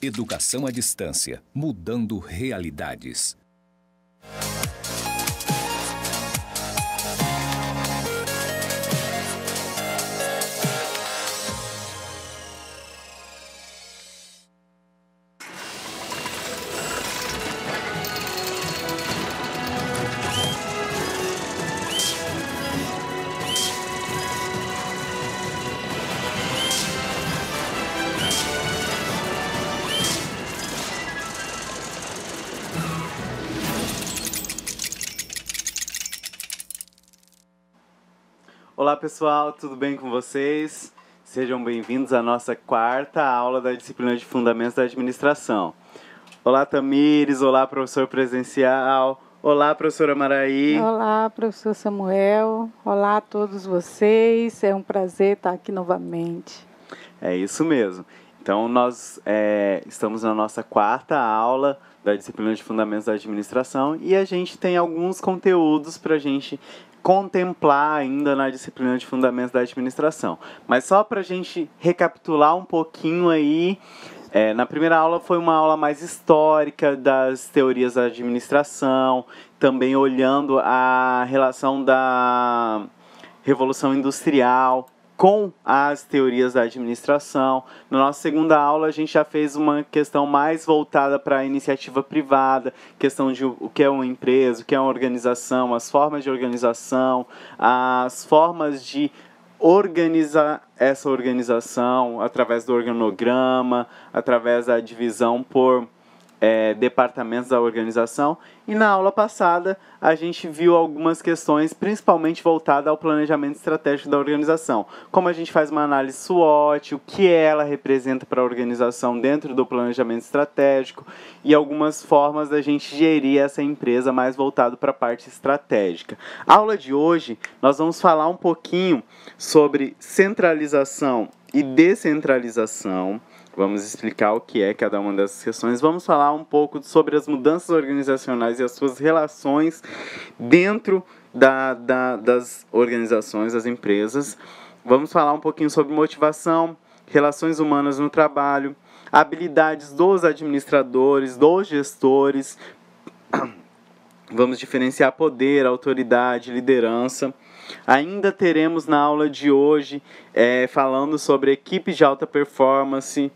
Educação à distância, mudando realidades. Olá pessoal, tudo bem com vocês? Sejam bem-vindos à nossa quarta aula da disciplina de Fundamentos da Administração. Olá Tamires, olá professor presencial, olá professora Maraí. Olá professor Samuel, olá a todos vocês, é um prazer estar aqui novamente. É isso mesmo, então nós estamos na nossa quarta aula da disciplina de Fundamentos da Administração e a gente tem alguns conteúdos para a gente contemplar ainda na disciplina de Fundamentos da Administração. Mas só para a gente recapitular um pouquinho aí, na primeira aula foi uma aula mais histórica das teorias da administração, também olhando a relação da Revolução Industrial com as teorias da administração. Na nossa segunda aula, a gente já fez uma questão mais voltada para a iniciativa privada, questão de o que é uma empresa, o que é uma organização, as formas de organização, as formas de organizar essa organização através do organograma, através da divisão por departamentos da organização. E na aula passada a gente viu algumas questões principalmente voltadas ao planejamento estratégico da organização. Como a gente faz uma análise SWOT, o que ela representa para a organização dentro do planejamento estratégico e algumas formas da gente gerir essa empresa mais voltado para a parte estratégica. A aula de hoje nós vamos falar um pouquinho sobre centralização e descentralização. Vamos explicar o que é cada uma dessas questões. Vamos falar um pouco sobre as mudanças organizacionais e as suas relações dentro das organizações, das empresas. Vamos falar um pouquinho sobre motivação, relações humanas no trabalho, habilidades dos administradores, dos gestores. Vamos diferenciar poder, autoridade, liderança. Ainda teremos na aula de hoje falando sobre equipes de alta performance,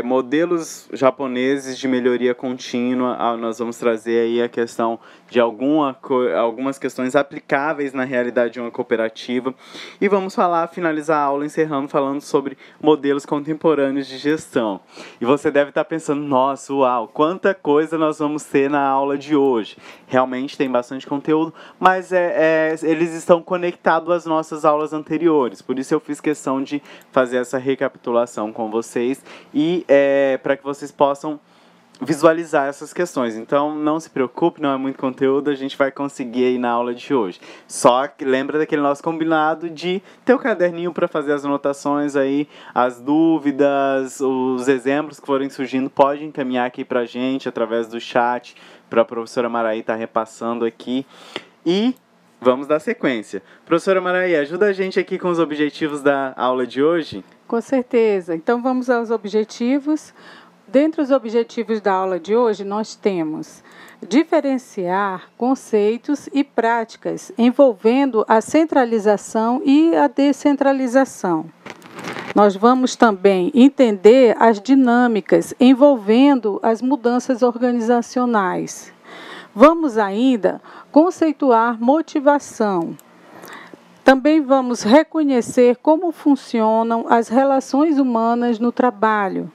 modelos japoneses de melhoria contínua. Nós vamos trazer aí a questão de algumas questões aplicáveis na realidade de uma cooperativa. E vamos finalizar a aula encerrando falando sobre modelos contemporâneos de gestão. E você deve estar pensando, nossa, uau, quanta coisa nós vamos ter na aula de hoje. Realmente tem bastante conteúdo, mas eles estão conectados às nossas aulas anteriores. Por isso eu fiz questão de fazer essa recapitulação com vocês e para que vocês possam visualizar essas questões. Então, não se preocupe, não é muito conteúdo, a gente vai conseguir aí na aula de hoje. Só que lembra daquele nosso combinado de ter o caderninho para fazer as anotações aí, as dúvidas, os exemplos que forem surgindo, pode encaminhar aqui para a gente através do chat, para a professora Maraí estar repassando aqui. E vamos dar sequência. Professora Maraí, ajuda a gente aqui com os objetivos da aula de hoje? Com certeza. Então, vamos aos objetivos. Dentre os objetivos da aula de hoje, nós temos diferenciar conceitos e práticas envolvendo a centralização e a descentralização. Nós vamos também entender as dinâmicas envolvendo as mudanças organizacionais. Vamos ainda conceituar motivação. Também vamos reconhecer como funcionam as relações humanas no trabalho,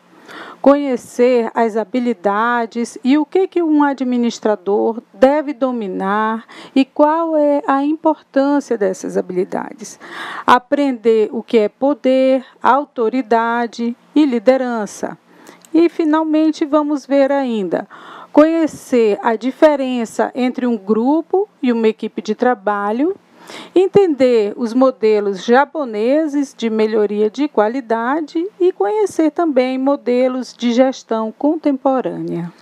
conhecer as habilidades e o que um administrador deve dominar e qual é a importância dessas habilidades. Aprender o que é poder, autoridade e liderança. E, finalmente, vamos ver ainda conhecer a diferença entre um grupo e uma equipe de trabalho, entender os modelos japoneses de melhoria de qualidade e conhecer também modelos de gestão contemporânea.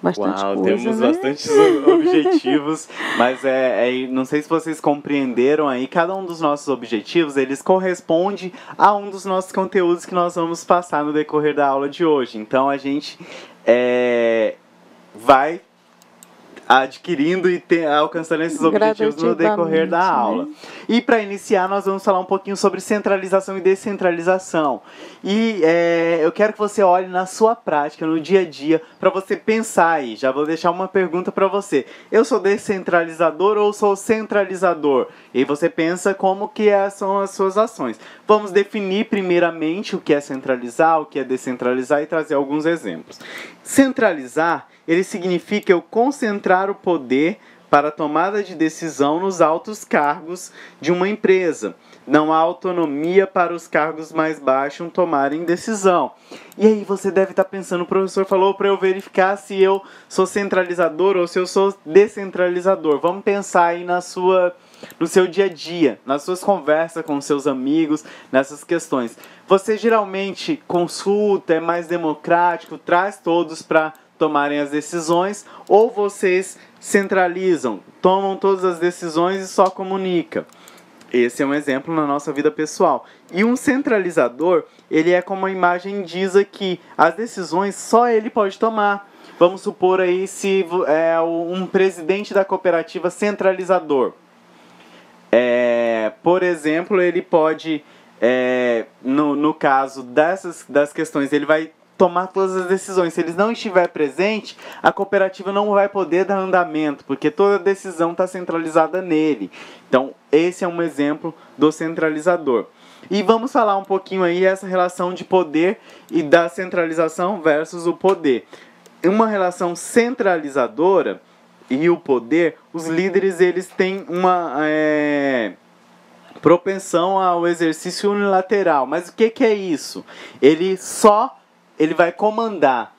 bastante Uau, coisa, temos né? bastantes objetivos, mas não sei se vocês compreenderam aí, cada um dos nossos objetivos, eles corresponde a um dos nossos conteúdos que nós vamos passar no decorrer da aula de hoje. Então a gente vai adquirindo e alcançando esses objetivos no decorrer da aula. Né? E para iniciar, nós vamos falar um pouquinho sobre centralização e descentralização. E eu quero que você olhe na sua prática, no dia a dia, para você pensar aí. Já vou deixar uma pergunta para você. Eu sou descentralizador ou sou centralizador? E aí você pensa como que são as suas ações. Vamos definir primeiramente o que é centralizar, o que é descentralizar e trazer alguns exemplos. Centralizar, ele significa eu concentrar o poder para a tomada de decisão nos altos cargos de uma empresa. Não há autonomia para os cargos mais baixos tomarem decisão. E aí você deve estar pensando, o professor falou para eu verificar se eu sou centralizador ou se eu sou descentralizador. Vamos pensar aí no seu dia a dia, nas suas conversas com seus amigos, nessas questões. Você geralmente consulta, é mais democrático, traz todos para tomarem as decisões, ou vocês centralizam, tomam todas as decisões e só comunica. Esse é um exemplo na nossa vida pessoal. E um centralizador, ele é como a imagem diz aqui, as decisões só ele pode tomar. Vamos supor aí se é um presidente da cooperativa centralizador. Por exemplo, ele pode, no caso das questões, ele vai tomar todas as decisões. Se ele não estiver presente, a cooperativa não vai poder dar andamento, porque toda decisão está centralizada nele. Então, esse é um exemplo do centralizador. E vamos falar um pouquinho aí essa relação de poder e da centralização versus o poder. Uma relação centralizadora e o poder, os líderes eles têm uma propensão ao exercício unilateral. Mas o que é isso? Ele vai comandar.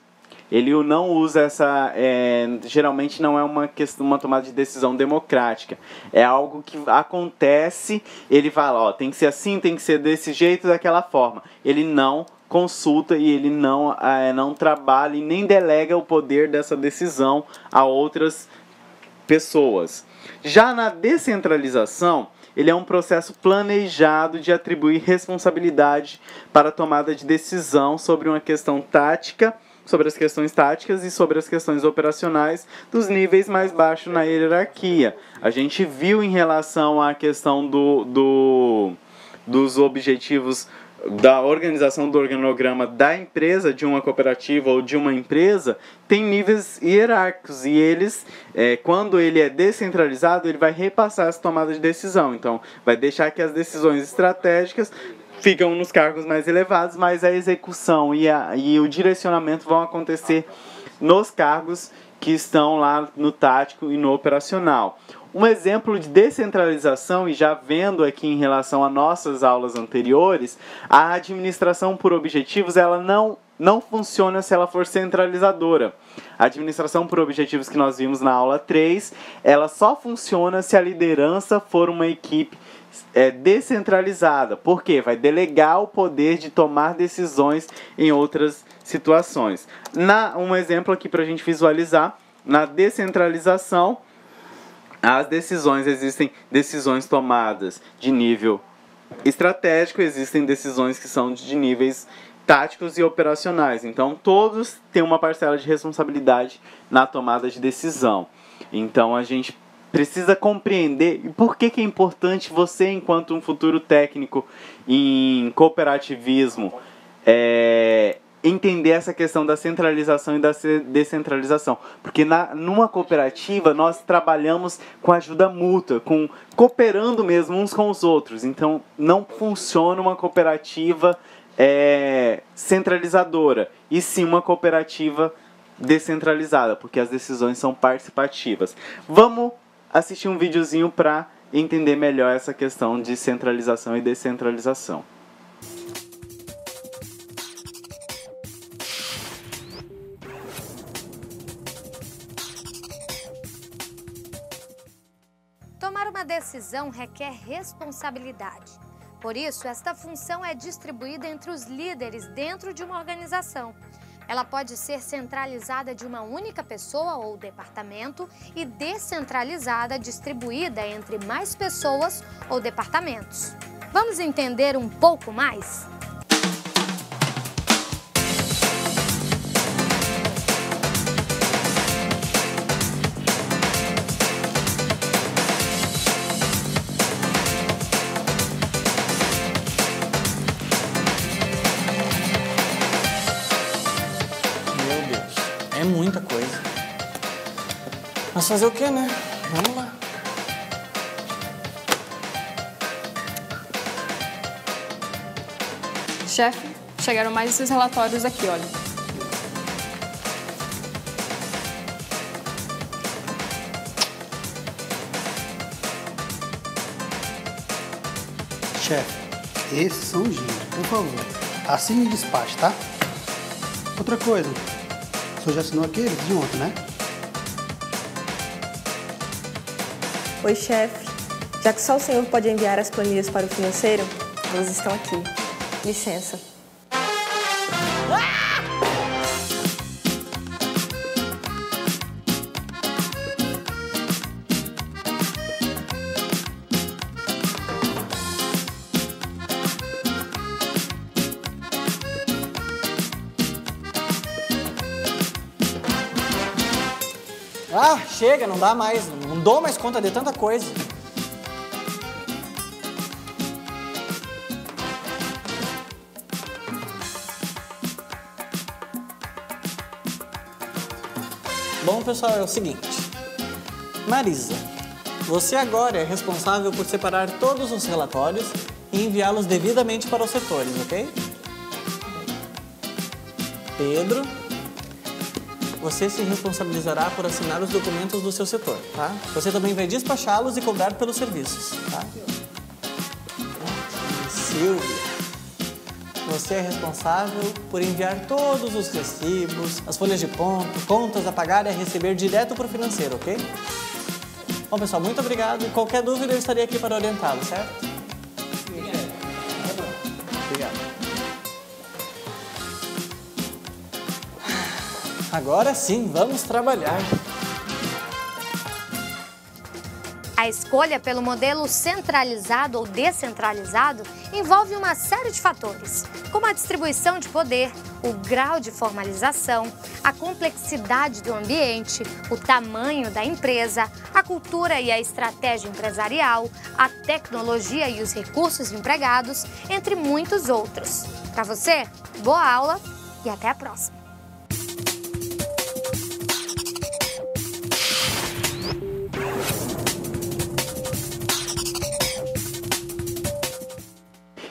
Ele não usa essa... geralmente não é uma tomada de decisão democrática. É algo que acontece, ele fala, ó, tem que ser assim, tem que ser desse jeito, daquela forma. Ele não consulta e ele não trabalha e nem delega o poder dessa decisão a outras pessoas. Já na descentralização, ele é um processo planejado de atribuir responsabilidade para a tomada de decisão sobre uma questão tática, sobre as questões táticas e sobre as questões operacionais dos níveis mais baixos na hierarquia. A gente viu em relação à questão dos objetivos da organização do organograma da empresa, de uma cooperativa ou de uma empresa, tem níveis hierárquicos e eles, quando ele é descentralizado, ele vai repassar essa tomada de decisão. Então, vai deixar que as decisões estratégicas ficam nos cargos mais elevados, mas a execução e o direcionamento vão acontecer nos cargos que estão lá no tático e no operacional. Um exemplo de descentralização, e já vendo aqui em relação a nossas aulas anteriores, a administração por objetivos ela não funciona se ela for centralizadora. A administração por objetivos que nós vimos na aula 3, ela só funciona se a liderança for uma equipe descentralizada. Por quê? Vai delegar o poder de tomar decisões em outras situações. Um exemplo aqui para a gente visualizar, na descentralização, existem decisões tomadas de nível estratégico, existem decisões que são de níveis táticos e operacionais. Então, todos têm uma parcela de responsabilidade na tomada de decisão. Então, a gente precisa compreender e por que é importante você, enquanto um futuro técnico em cooperativismo, entender essa questão da centralização e da descentralização. Porque numa cooperativa nós trabalhamos com ajuda mútua, cooperando mesmo uns com os outros. Então não funciona uma cooperativa centralizadora, e sim uma cooperativa descentralizada, porque as decisões são participativas. Vamos assistir um videozinho para entender melhor essa questão de centralização e descentralização. Tomar uma decisão requer responsabilidade. Por isso, esta função é distribuída entre os líderes dentro de uma organização. Ela pode ser centralizada de uma única pessoa ou departamento e descentralizada, distribuída entre mais pessoas ou departamentos. Vamos entender um pouco mais? É muita coisa. Mas fazer o quê, né? Vamos lá. Chefe, chegaram mais esses relatórios aqui, olha. Chefe, esses são os gêneros. Por favor, assine e despache, tá? Outra coisa, o senhor já assinou aqueles de ontem, né? Oi, chefe. Já que só o senhor pode enviar as planilhas para o financeiro, elas estão aqui. Licença. Ah, chega, não dá mais. Não dou mais conta de tanta coisa. Bom, pessoal, é o seguinte. Marisa, você agora é responsável por separar todos os relatórios e enviá-los devidamente para os setores, ok? Pedro, você se responsabilizará por assinar os documentos do seu setor, tá? Você também vai despachá-los e cobrar pelos serviços, tá? E Silvia, você é responsável por enviar todos os recibos, as folhas de ponto, contas a pagar e a receber direto para o financeiro, ok? Bom, pessoal, muito obrigado. E qualquer dúvida eu estarei aqui para orientá-lo, certo? Obrigado. Agora sim, vamos trabalhar. A escolha pelo modelo centralizado ou descentralizado envolve uma série de fatores, como a distribuição de poder, o grau de formalização, a complexidade do ambiente, o tamanho da empresa, a cultura e a estratégia empresarial, a tecnologia e os recursos empregados, entre muitos outros. Para você, boa aula e até a próxima!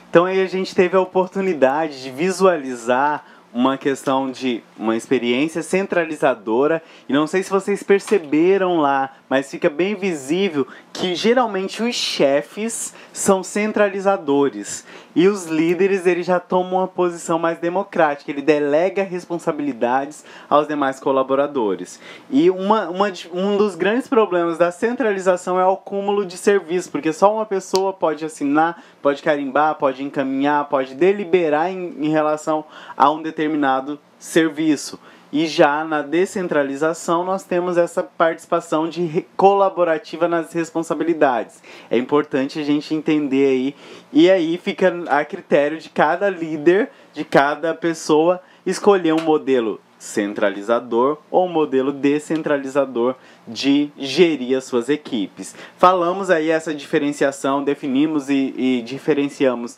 Então aí a gente teve a oportunidade de visualizar uma questão de uma experiência centralizadora, e não sei se vocês perceberam lá, mas fica bem visível que geralmente os chefes são centralizadores e os líderes eles já tomam uma posição mais democrática, ele delega responsabilidades aos demais colaboradores. E um dos grandes problemas da centralização é o acúmulo de serviço, porque só uma pessoa pode assinar, pode carimbar, pode encaminhar, pode deliberar em relação a um determinado serviço. E já na descentralização nós temos essa participação colaborativa nas responsabilidades. É importante a gente entender aí, e aí fica a critério de cada líder, de cada pessoa, escolher um modelo centralizador ou um modelo descentralizador de gerir as suas equipes. Falamos aí essa diferenciação, definimos e diferenciamos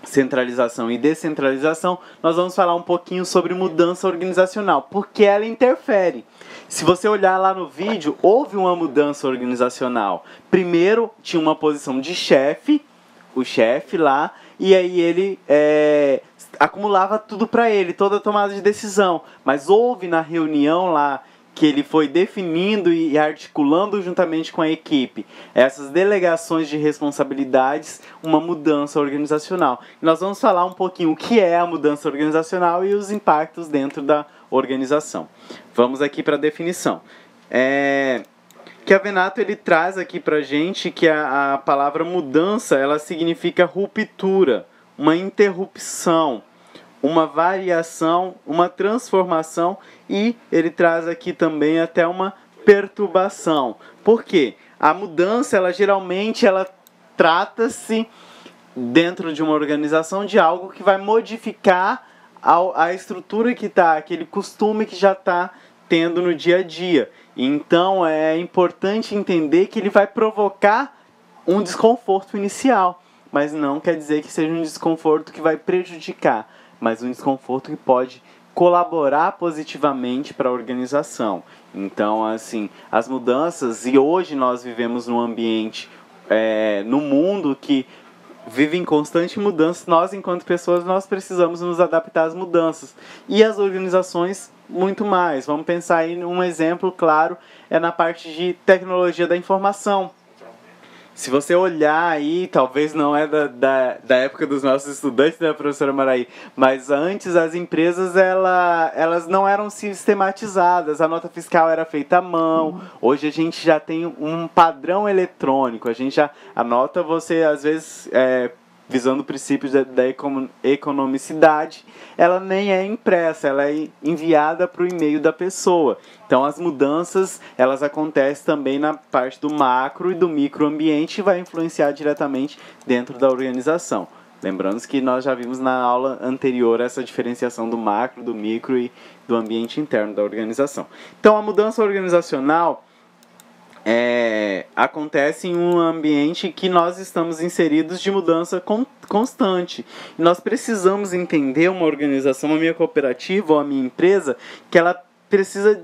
centralização e descentralização. Nós vamos falar um pouquinho sobre mudança organizacional, porque ela interfere. Se você olhar lá no vídeo, houve uma mudança organizacional. Primeiro tinha uma posição de chefe, o chefe lá, e aí ele acumulava tudo para ele, toda a tomada de decisão. Mas houve na reunião lá que ele foi definindo e articulando juntamente com a equipe essas delegações de responsabilidades, uma mudança organizacional. E nós vamos falar um pouquinho o que é a mudança organizacional e os impactos dentro da organização. Vamos aqui para a definição. Chiavenato ele traz aqui para a gente que a palavra mudança ela significa ruptura, uma interrupção, uma variação, uma transformação e ele traz aqui também até uma perturbação. Por quê? A mudança, ela geralmente trata-se dentro de uma organização de algo que vai modificar a estrutura que está, aquele costume que já está tendo no dia a dia. Então é importante entender que ele vai provocar um desconforto inicial, mas não quer dizer que seja um desconforto que vai prejudicar, mas um desconforto que pode colaborar positivamente para a organização. Então, assim, as mudanças, e hoje nós vivemos num ambiente, no mundo que vive em constante mudança, nós, enquanto pessoas, nós precisamos nos adaptar às mudanças. E as organizações, muito mais. Vamos pensar aí, um exemplo claro, é na parte de tecnologia da informação. Se você olhar aí, talvez não é da época dos nossos estudantes, né, professora Maraí? Mas antes as empresas elas não eram sistematizadas, a nota fiscal era feita à mão. Hoje a gente já tem um padrão eletrônico, a nota você às vezes, visando princípios da economicidade, ela nem é impressa, ela é enviada para o e-mail da pessoa. Então as mudanças, elas acontecem também na parte do macro e do microambiente e vai influenciar diretamente dentro da organização. Lembrando que nós já vimos na aula anterior essa diferenciação do macro, do micro e do ambiente interno da organização. Então a mudança organizacional acontece em um ambiente que nós estamos inseridos de mudança constante. Nós precisamos entender uma organização, a minha cooperativa ou a minha empresa, que ela precisa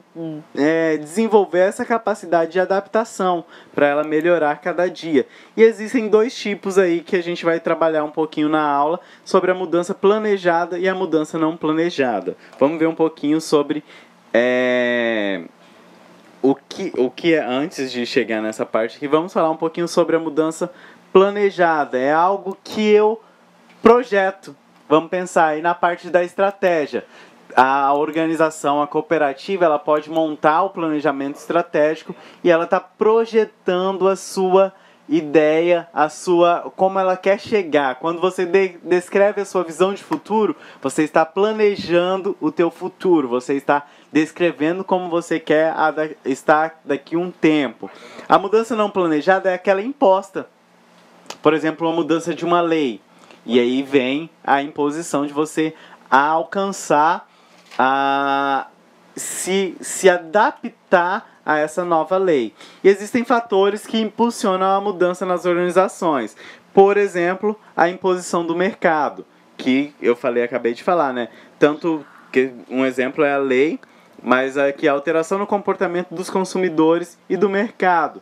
desenvolver essa capacidade de adaptação para ela melhorar cada dia. E existem dois tipos aí que a gente vai trabalhar um pouquinho na aula sobre a mudança planejada e a mudança não planejada. Vamos ver um pouquinho sobre o que é antes de chegar nessa parte aqui. Vamos falar um pouquinho sobre a mudança planejada. É algo que eu projeto. Vamos pensar aí na parte da estratégia. A organização, a cooperativa, ela pode montar o planejamento estratégico e ela está projetando a sua ideia, como ela quer chegar. Quando você descreve a sua visão de futuro, você está planejando o teu futuro, você está descrevendo como você quer estar daqui a um tempo. A mudança não planejada é aquela imposta. Por exemplo, uma mudança de uma lei. E aí vem a imposição de você alcançar, se adaptar a essa nova lei. E existem fatores que impulsionam a mudança nas organizações. Por exemplo, a imposição do mercado, que eu acabei de falar, né? Tanto que um exemplo é a lei, mas aqui a alteração no comportamento dos consumidores e do mercado.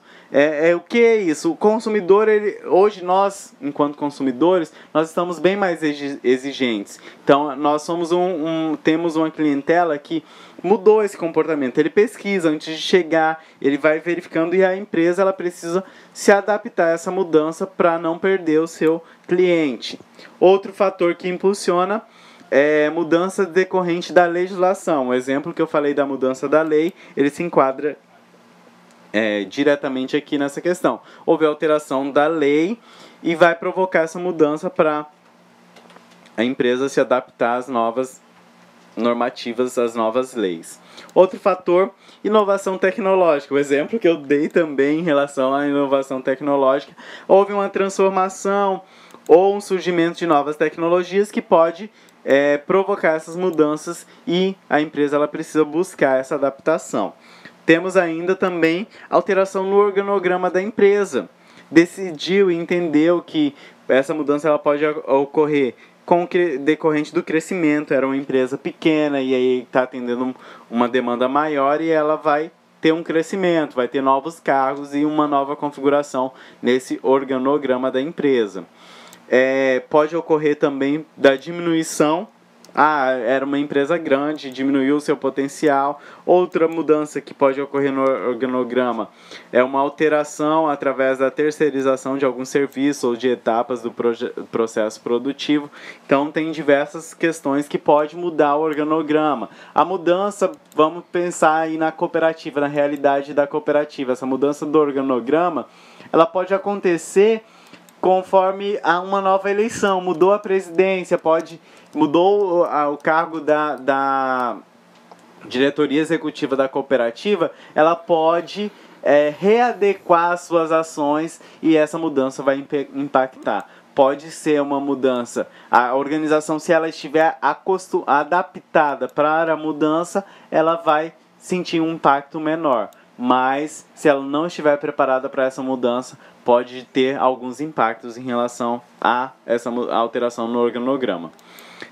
O que é isso? O consumidor, hoje nós, enquanto consumidores, nós estamos bem mais exigentes. Então, nós somos temos uma clientela que mudou esse comportamento. Ele pesquisa antes de chegar, ele vai verificando e a empresa ela precisa se adaptar a essa mudança para não perder o seu cliente. Outro fator que impulsiona mudança decorrente da legislação. O exemplo que eu falei da mudança da lei, ele se enquadra diretamente aqui nessa questão. Houve alteração da lei e vai provocar essa mudança para a empresa se adaptar às novas normativas, às novas leis. Outro fator, inovação tecnológica. O exemplo que eu dei também em relação à inovação tecnológica, houve uma transformação ou um surgimento de novas tecnologias que pode provocar essas mudanças e a empresa ela precisa buscar essa adaptação. Temos ainda também alteração no organograma da empresa. Decidiu e entendeu que essa mudança ela pode ocorrer decorrente do crescimento. Era uma empresa pequena e aí está atendendo uma demanda maior e ela vai ter um crescimento, vai ter novos cargos e uma nova configuração nesse organograma da empresa. Pode ocorrer também da diminuição. Era uma empresa grande, diminuiu o seu potencial. Outra mudança que pode ocorrer no organograma é uma alteração através da terceirização de algum serviço ou de etapas do processo produtivo. Então, tem diversas questões que podem mudar o organograma. A mudança, vamos pensar aí na cooperativa, na realidade da cooperativa. Essa mudança do organograma, ela pode acontecer conforme há uma nova eleição, mudou a presidência, pode mudou o cargo da diretoria executiva da cooperativa, ela pode readequar suas ações e essa mudança vai impactar. Pode ser uma mudança. A organização, se ela estiver adaptada para a mudança, ela vai sentir um impacto menor. Mas, se ela não estiver preparada para essa mudança, pode ter alguns impactos em relação a essa alteração no organograma.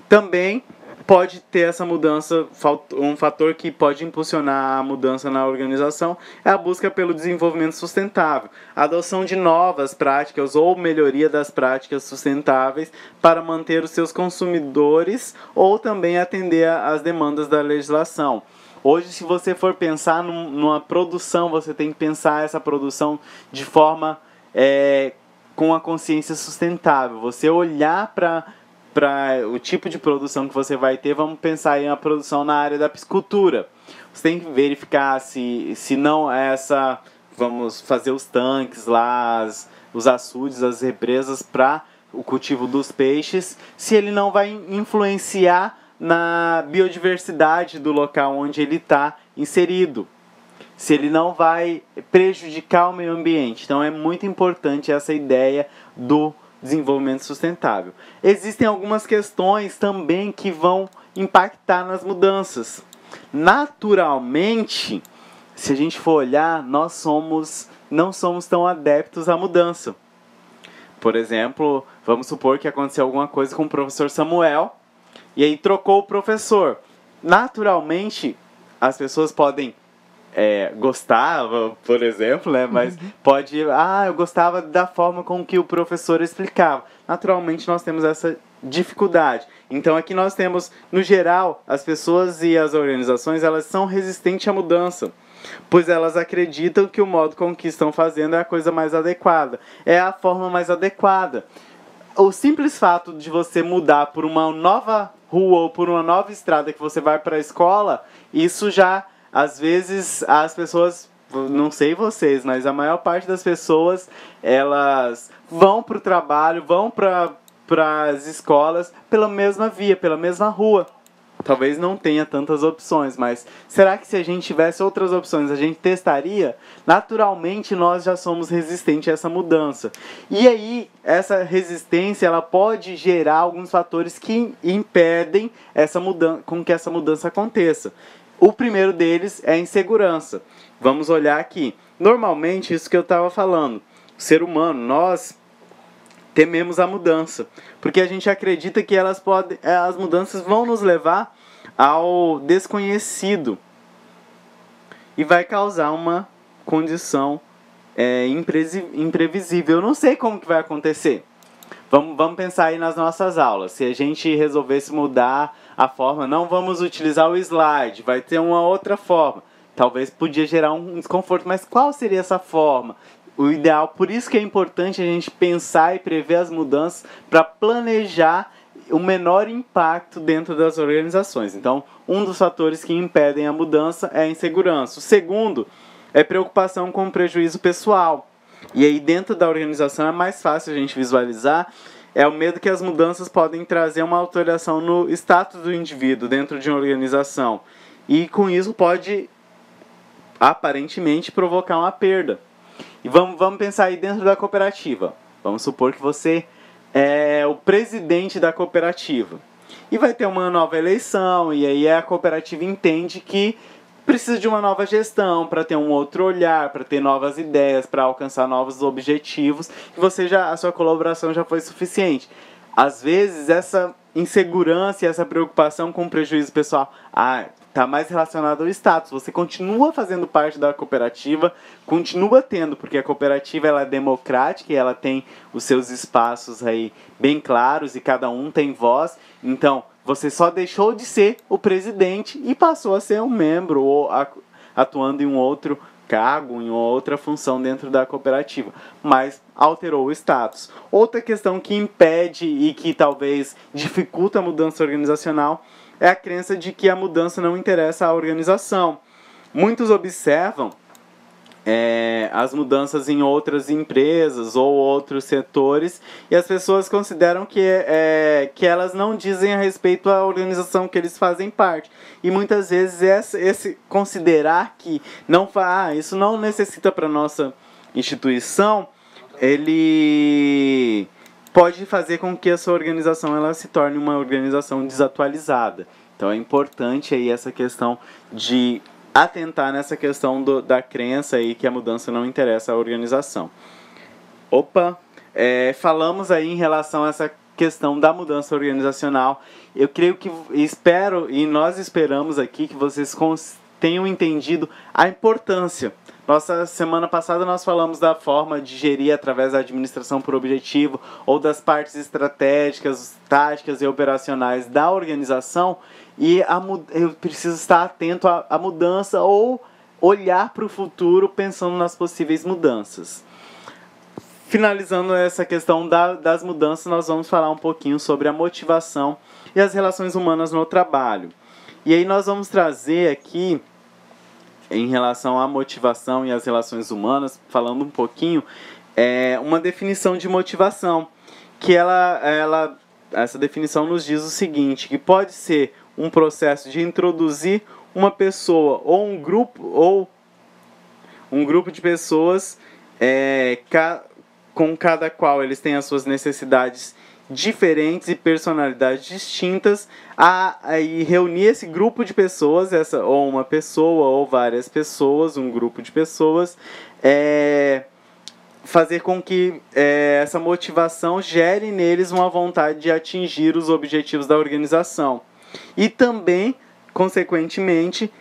Também pode ter essa mudança, um fator que pode impulsionar a mudança na organização é a busca pelo desenvolvimento sustentável, a adoção de novas práticas ou melhoria das práticas sustentáveis para manter os seus consumidores ou também atender às demandas da legislação. Hoje, se você for pensar numa produção, você tem que pensar essa produção de forma com a consciência sustentável. Você olhar para o tipo de produção que você vai ter, vamos pensar em uma produção na área da piscicultura. Você tem que verificar se não é essa, vamos fazer os tanques lá, os açudes, as represas para o cultivo dos peixes, se ele não vai influenciar na biodiversidade do local onde ele está inserido, se ele não vai prejudicar o meio ambiente. Então é muito importante essa ideia do desenvolvimento sustentável. Existem algumas questões também que vão impactar nas mudanças. Naturalmente, se a gente for olhar, não somos tão adeptos à mudança. Por exemplo, vamos supor que aconteceu alguma coisa com o professor Samuel e aí trocou o professor. Naturalmente, as pessoas podem gostar, por exemplo, né? Mas pode, eu gostava da forma com que o professor explicava. Naturalmente, nós temos essa dificuldade. Então, aqui nós temos, no geral, as pessoas e as organizações, elas são resistentes à mudança, pois elas acreditam que o modo com que estão fazendo é a coisa mais adequada, é a forma mais adequada. O simples fato de você mudar por uma nova rua ou por uma nova estrada que você vai para a escola, isso já, às vezes, as pessoas, não sei vocês, mas a maior parte das pessoas, elas vão para o trabalho, vão para as escolas pela mesma via, pela mesma rua. Talvez não tenha tantas opções, mas será que se a gente tivesse outras opções, a gente testaria? Naturalmente, nós já somos resistentes a essa mudança. E aí, essa resistência, ela pode gerar alguns fatores que impedem com que essa mudança aconteça. O primeiro deles é a insegurança. Vamos olhar aqui. Normalmente, isso que eu estava falando, o ser humano, nós tememos a mudança, porque a gente acredita que as mudanças vão nos levar ao desconhecido e vai causar uma condição imprevisível. Eu não sei como que vai acontecer. Vamos pensar aí nas nossas aulas. Se a gente resolvesse mudar a forma, não vamos utilizar o slide, vai ter uma outra forma. Talvez podia gerar um desconforto, mas qual seria essa forma? O ideal, por isso que é importante a gente pensar e prever as mudanças para planejar o menor impacto dentro das organizações. Então, um dos fatores que impedem a mudança é a insegurança. O segundo é preocupação com o prejuízo pessoal. E aí, dentro da organização, é mais fácil a gente visualizar, é o medo que as mudanças podem trazer uma alteração no status do indivíduo dentro de uma organização. E com isso pode, aparentemente, provocar uma perda. E vamos pensar aí dentro da cooperativa. Vamos supor que você é o presidente da cooperativa. E vai ter uma nova eleição, e aí a cooperativa entende que precisa de uma nova gestão para ter um outro olhar, para ter novas ideias, para alcançar novos objetivos, e a sua colaboração já foi suficiente. Às vezes, essa insegurança e essa preocupação com o prejuízo pessoal está mais relacionado ao status. Você continua fazendo parte da cooperativa, continua tendo, porque a cooperativa ela é democrática e ela tem os seus espaços aí bem claros e cada um tem voz. Então, você só deixou de ser o presidente e passou a ser um membro ou atuando em um outro cargo, em outra função dentro da cooperativa, mas alterou o status. Outra questão que impede e que talvez dificulta a mudança organizacional é a crença de que a mudança não interessa à organização. Muitos observam as mudanças em outras empresas ou outros setores, e as pessoas consideram que elas não dizem a respeito à organização que eles fazem parte. E muitas vezes esse considerar que isso não necessita para a nossa instituição, ele pode fazer com que essa organização ela se torne uma organização desatualizada. Então é importante aí essa questão de atentar nessa questão da crença aí que a mudança não interessa à organização. Falamos aí em relação a essa questão da mudança organizacional. Eu creio que nós esperamos aqui que vocês tenham entendido a importância. Nossa semana passada nós falamos da forma de gerir através da administração por objetivo ou das partes estratégicas, táticas e operacionais da organização, e eu preciso estar atento à mudança ou olhar para o futuro pensando nas possíveis mudanças. Finalizando essa questão das mudanças, nós vamos falar um pouquinho sobre a motivação e as relações humanas no trabalho. E aí nós vamos trazer aqui, em relação à motivação e às relações humanas, falando um pouquinho, uma definição de motivação, que essa definição nos diz o seguinte, que pode ser um processo de introduzir uma pessoa ou um grupo de pessoas com cada qual eles têm as suas necessidades diferentes e personalidades distintas, e reunir esse grupo de pessoas, ou uma pessoa ou várias pessoas, um grupo de pessoas, fazer com que essa motivação gere neles uma vontade de atingir os objetivos da organização. E também, consequentemente,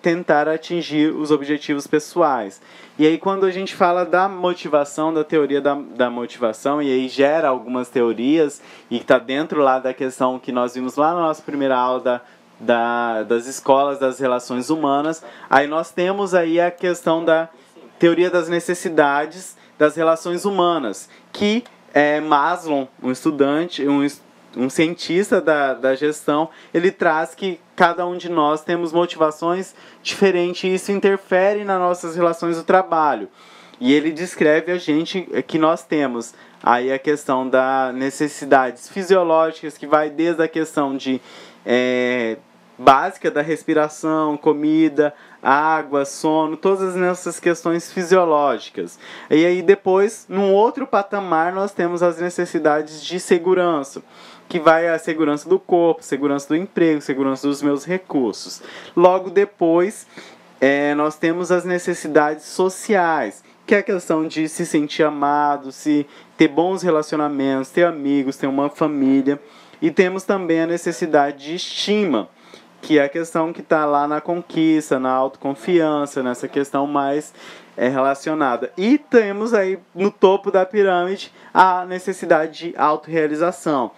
tentar atingir os objetivos pessoais. E aí quando a gente fala da motivação, da teoria da motivação, e aí gera algumas teorias, e está dentro lá da questão que nós vimos lá na nossa primeira aula das escolas das relações humanas, aí nós temos aí a questão da teoria das necessidades das relações humanas, que Maslow, um cientista da gestão, ele traz que cada um de nós temos motivações diferentes e isso interfere nas nossas relações do trabalho. E ele descreve a gente que nós temos aí a questão das necessidades fisiológicas, que vai desde a questão básica da respiração, comida, água, sono, todas essas questões fisiológicas. E aí depois, num outro patamar, nós temos as necessidades de segurança, que vai a segurança do corpo, segurança do emprego, segurança dos meus recursos. Logo depois, nós temos as necessidades sociais, que é a questão de se sentir amado, ter bons relacionamentos, ter amigos, ter uma família. E temos também a necessidade de estima, que é a questão que está lá na conquista, na autoconfiança, nessa questão mais relacionada. E temos aí no topo da pirâmide a necessidade de autorrealização,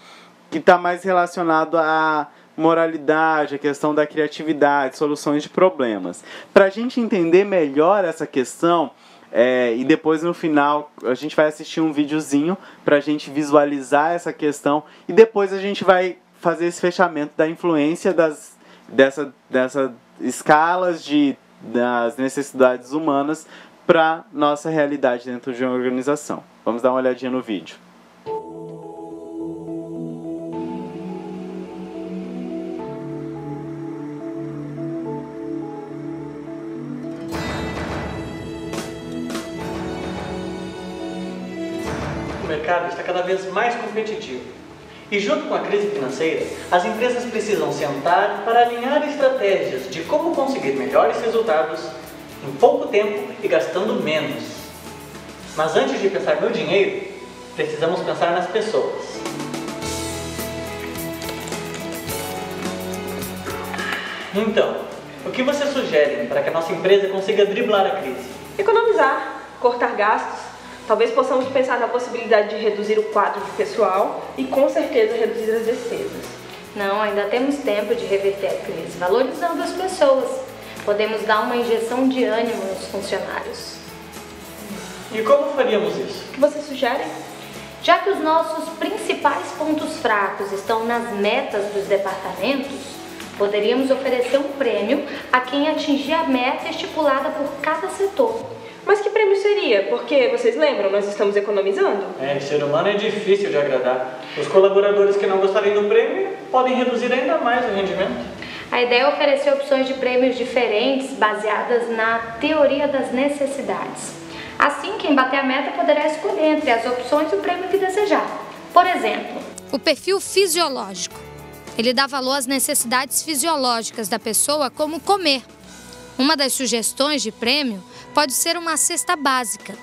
que está mais relacionado à moralidade, a questão da criatividade, soluções de problemas. Para a gente entender melhor essa questão, e depois no final a gente vai assistir um videozinho para a gente visualizar essa questão, e depois a gente vai fazer esse fechamento da influência dessas escalas das necessidades humanas para nossa realidade dentro de uma organização. Vamos dar uma olhadinha no vídeo. O mercado está cada vez mais competitivo. E junto com a crise financeira, as empresas precisam sentar para alinhar estratégias de como conseguir melhores resultados em pouco tempo e gastando menos. Mas antes de pensar no dinheiro, precisamos pensar nas pessoas. Então, o que você sugere para que a nossa empresa consiga driblar a crise? Economizar, cortar gastos. Talvez possamos pensar na possibilidade de reduzir o quadro de pessoal e, com certeza, reduzir as despesas. Não, ainda temos tempo de reverter a crise, valorizando as pessoas. Podemos dar uma injeção de ânimo nos funcionários. E como faríamos isso? O que você sugere? Já que os nossos principais pontos fracos estão nas metas dos departamentos, Poderíamos oferecer um prêmio a quem atingir a meta estipulada por cada setor. Mas que prêmio seria? Porque, vocês lembram, nós estamos economizando? Ser humano é difícil de agradar. Os colaboradores que não gostarem do prêmio podem reduzir ainda mais o rendimento. A ideia é oferecer opções de prêmios diferentes baseadas na teoria das necessidades. Assim, quem bater a meta poderá escolher entre as opções o prêmio que desejar. Por exemplo, o perfil fisiológico. Ele dá valor às necessidades fisiológicas da pessoa, como comer. Uma das sugestões de prêmio pode ser uma cesta básica.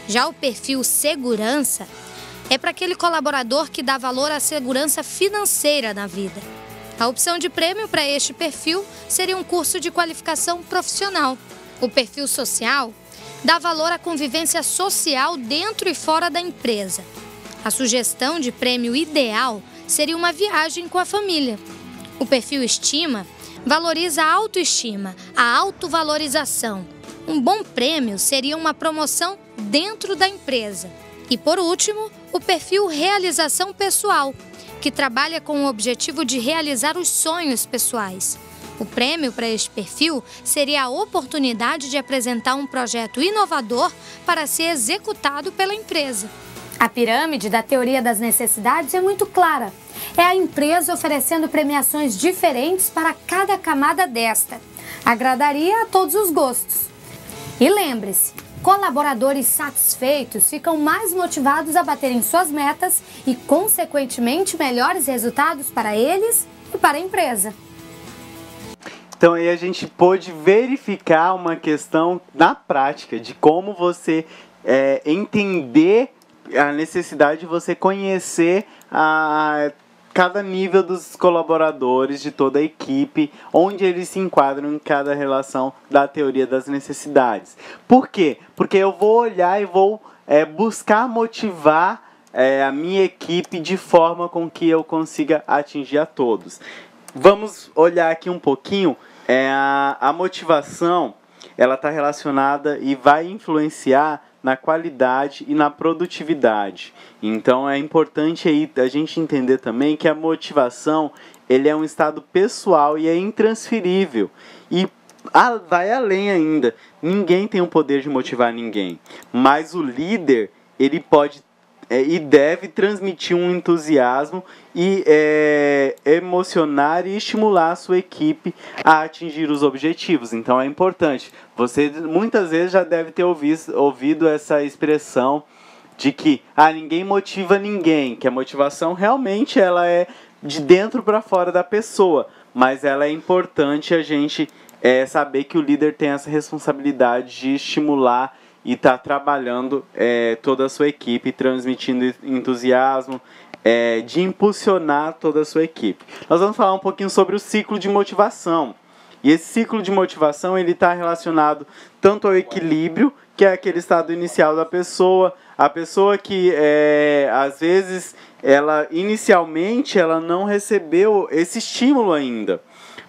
Já o perfil segurança é para aquele colaborador que dá valor à segurança financeira na vida. A opção de prêmio para este perfil seria um curso de qualificação profissional. O perfil social dá valor à convivência social dentro e fora da empresa. A sugestão de prêmio ideal seria uma viagem com a família. O perfil estima valoriza a autoestima, a autovalorização. Um bom prêmio seria uma promoção dentro da empresa. E por último, o perfil realização pessoal, que trabalha com o objetivo de realizar os sonhos pessoais. O prêmio para este perfil seria a oportunidade de apresentar um projeto inovador para ser executado pela empresa. A pirâmide da teoria das necessidades é muito clara. É a empresa oferecendo premiações diferentes para cada camada desta. Agradaria a todos os gostos. E lembre-se, colaboradores satisfeitos ficam mais motivados a baterem suas metas e, consequentemente, melhores resultados para eles e para a empresa. Então aí a gente pôde verificar uma questão na prática de como você entender a necessidade de você conhecer cada nível dos colaboradores de toda a equipe, onde eles se enquadram em cada relação da teoria das necessidades. Por quê? Porque eu vou olhar e vou buscar motivar a minha equipe de forma com que eu consiga atingir a todos. Vamos olhar aqui um pouquinho. A motivação, ela está relacionada e vai influenciar na qualidade e na produtividade. Então é importante aí a gente entender também que a motivação, ele é um estado pessoal e é intransferível. E vai além ainda. Ninguém tem o poder de motivar ninguém. Mas o líder, ele pode e deve transmitir um entusiasmo e emocionar e estimular a sua equipe a atingir os objetivos. Então é importante. Você muitas vezes já deve ter ouvido essa expressão de que ninguém motiva ninguém, que a motivação realmente ela é de dentro para fora da pessoa, mas ela é importante a gente saber que o líder tem essa responsabilidade de estimular e está trabalhando toda a sua equipe, transmitindo entusiasmo, de impulsionar toda a sua equipe. Nós vamos falar um pouquinho sobre o ciclo de motivação. E esse ciclo de motivação ele está relacionado tanto ao equilíbrio, que é aquele estado inicial da pessoa, a pessoa que às vezes inicialmente ela não recebeu esse estímulo ainda.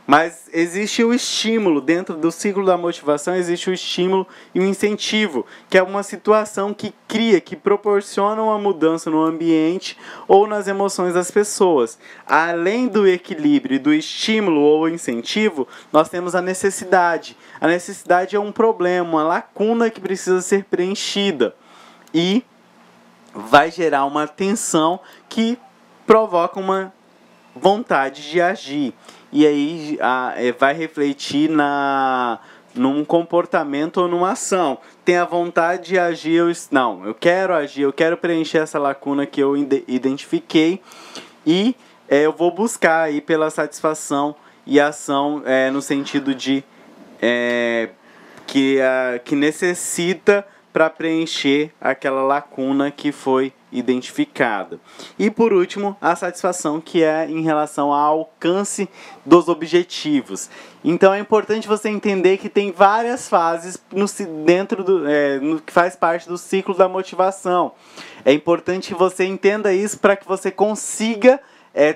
Mas existe o estímulo, dentro do ciclo da motivação existe o estímulo e o incentivo, que é uma situação que que proporciona uma mudança no ambiente ou nas emoções das pessoas. Além do equilíbrio e do estímulo ou incentivo, nós temos a necessidade. A necessidade é um problema, uma lacuna que precisa ser preenchida e vai gerar uma tensão que provoca uma vontade de agir. E aí vai refletir num comportamento ou numa ação. Tem a vontade de agir, eu quero agir, eu quero preencher essa lacuna que eu identifiquei e eu vou buscar aí pela satisfação e ação no sentido de que necessita para preencher aquela lacuna que foi identificada. E por último, a satisfação, que é em relação ao alcance dos objetivos. Então é importante você entender que tem várias fases dentro no que faz parte do ciclo da motivação. É importante que você entenda isso para que você consiga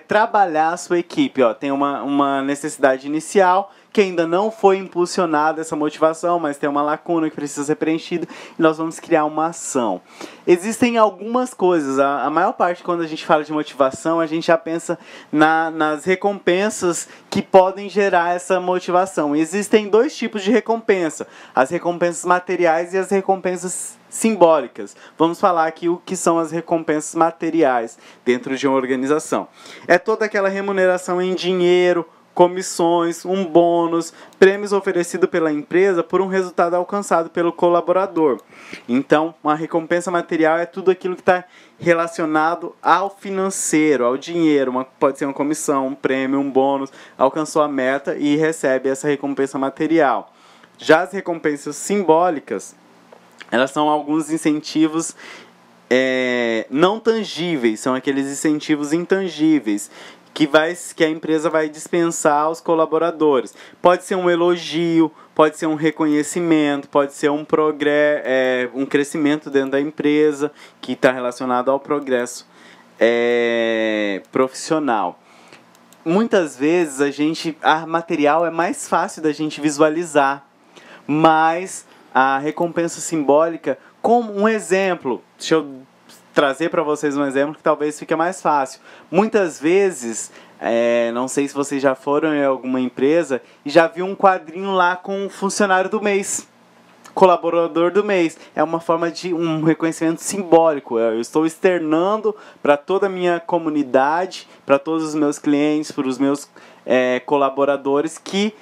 trabalhar a sua equipe. Tem uma necessidade inicial, que ainda não foi impulsionada essa motivação, mas tem uma lacuna que precisa ser preenchida, e nós vamos criar uma ação. Existem algumas coisas, a maior parte quando a gente fala de motivação, a gente já pensa nas recompensas que podem gerar essa motivação. Existem 2 tipos de recompensa, as recompensas materiais e as recompensas simbólicas. Vamos falar aqui o que são as recompensas materiais dentro de uma organização. É toda aquela remuneração em dinheiro, comissões, um bônus, prêmios oferecidos pela empresa por um resultado alcançado pelo colaborador. Então, uma recompensa material é tudo aquilo que está relacionado ao financeiro, ao dinheiro. Pode ser uma comissão, um prêmio, um bônus, alcançou a meta e recebe essa recompensa material. Já as recompensas simbólicas, elas são alguns incentivos não tangíveis, são aqueles incentivos intangíveis que a empresa vai dispensar aos colaboradores. Pode ser um elogio, pode ser um reconhecimento, pode ser um crescimento dentro da empresa que está relacionado ao progresso profissional. Muitas vezes a material é mais fácil da gente visualizar, mas a recompensa simbólica, como um exemplo, deixa eu trazer para vocês um exemplo que talvez fique mais fácil. Muitas vezes, não sei se vocês já foram em alguma empresa e já viu um quadrinho lá com o funcionário do mês, colaborador do mês. É uma forma de um reconhecimento simbólico. Eu estou externando para toda a minha comunidade, para todos os meus clientes, para os meus colaboradores, que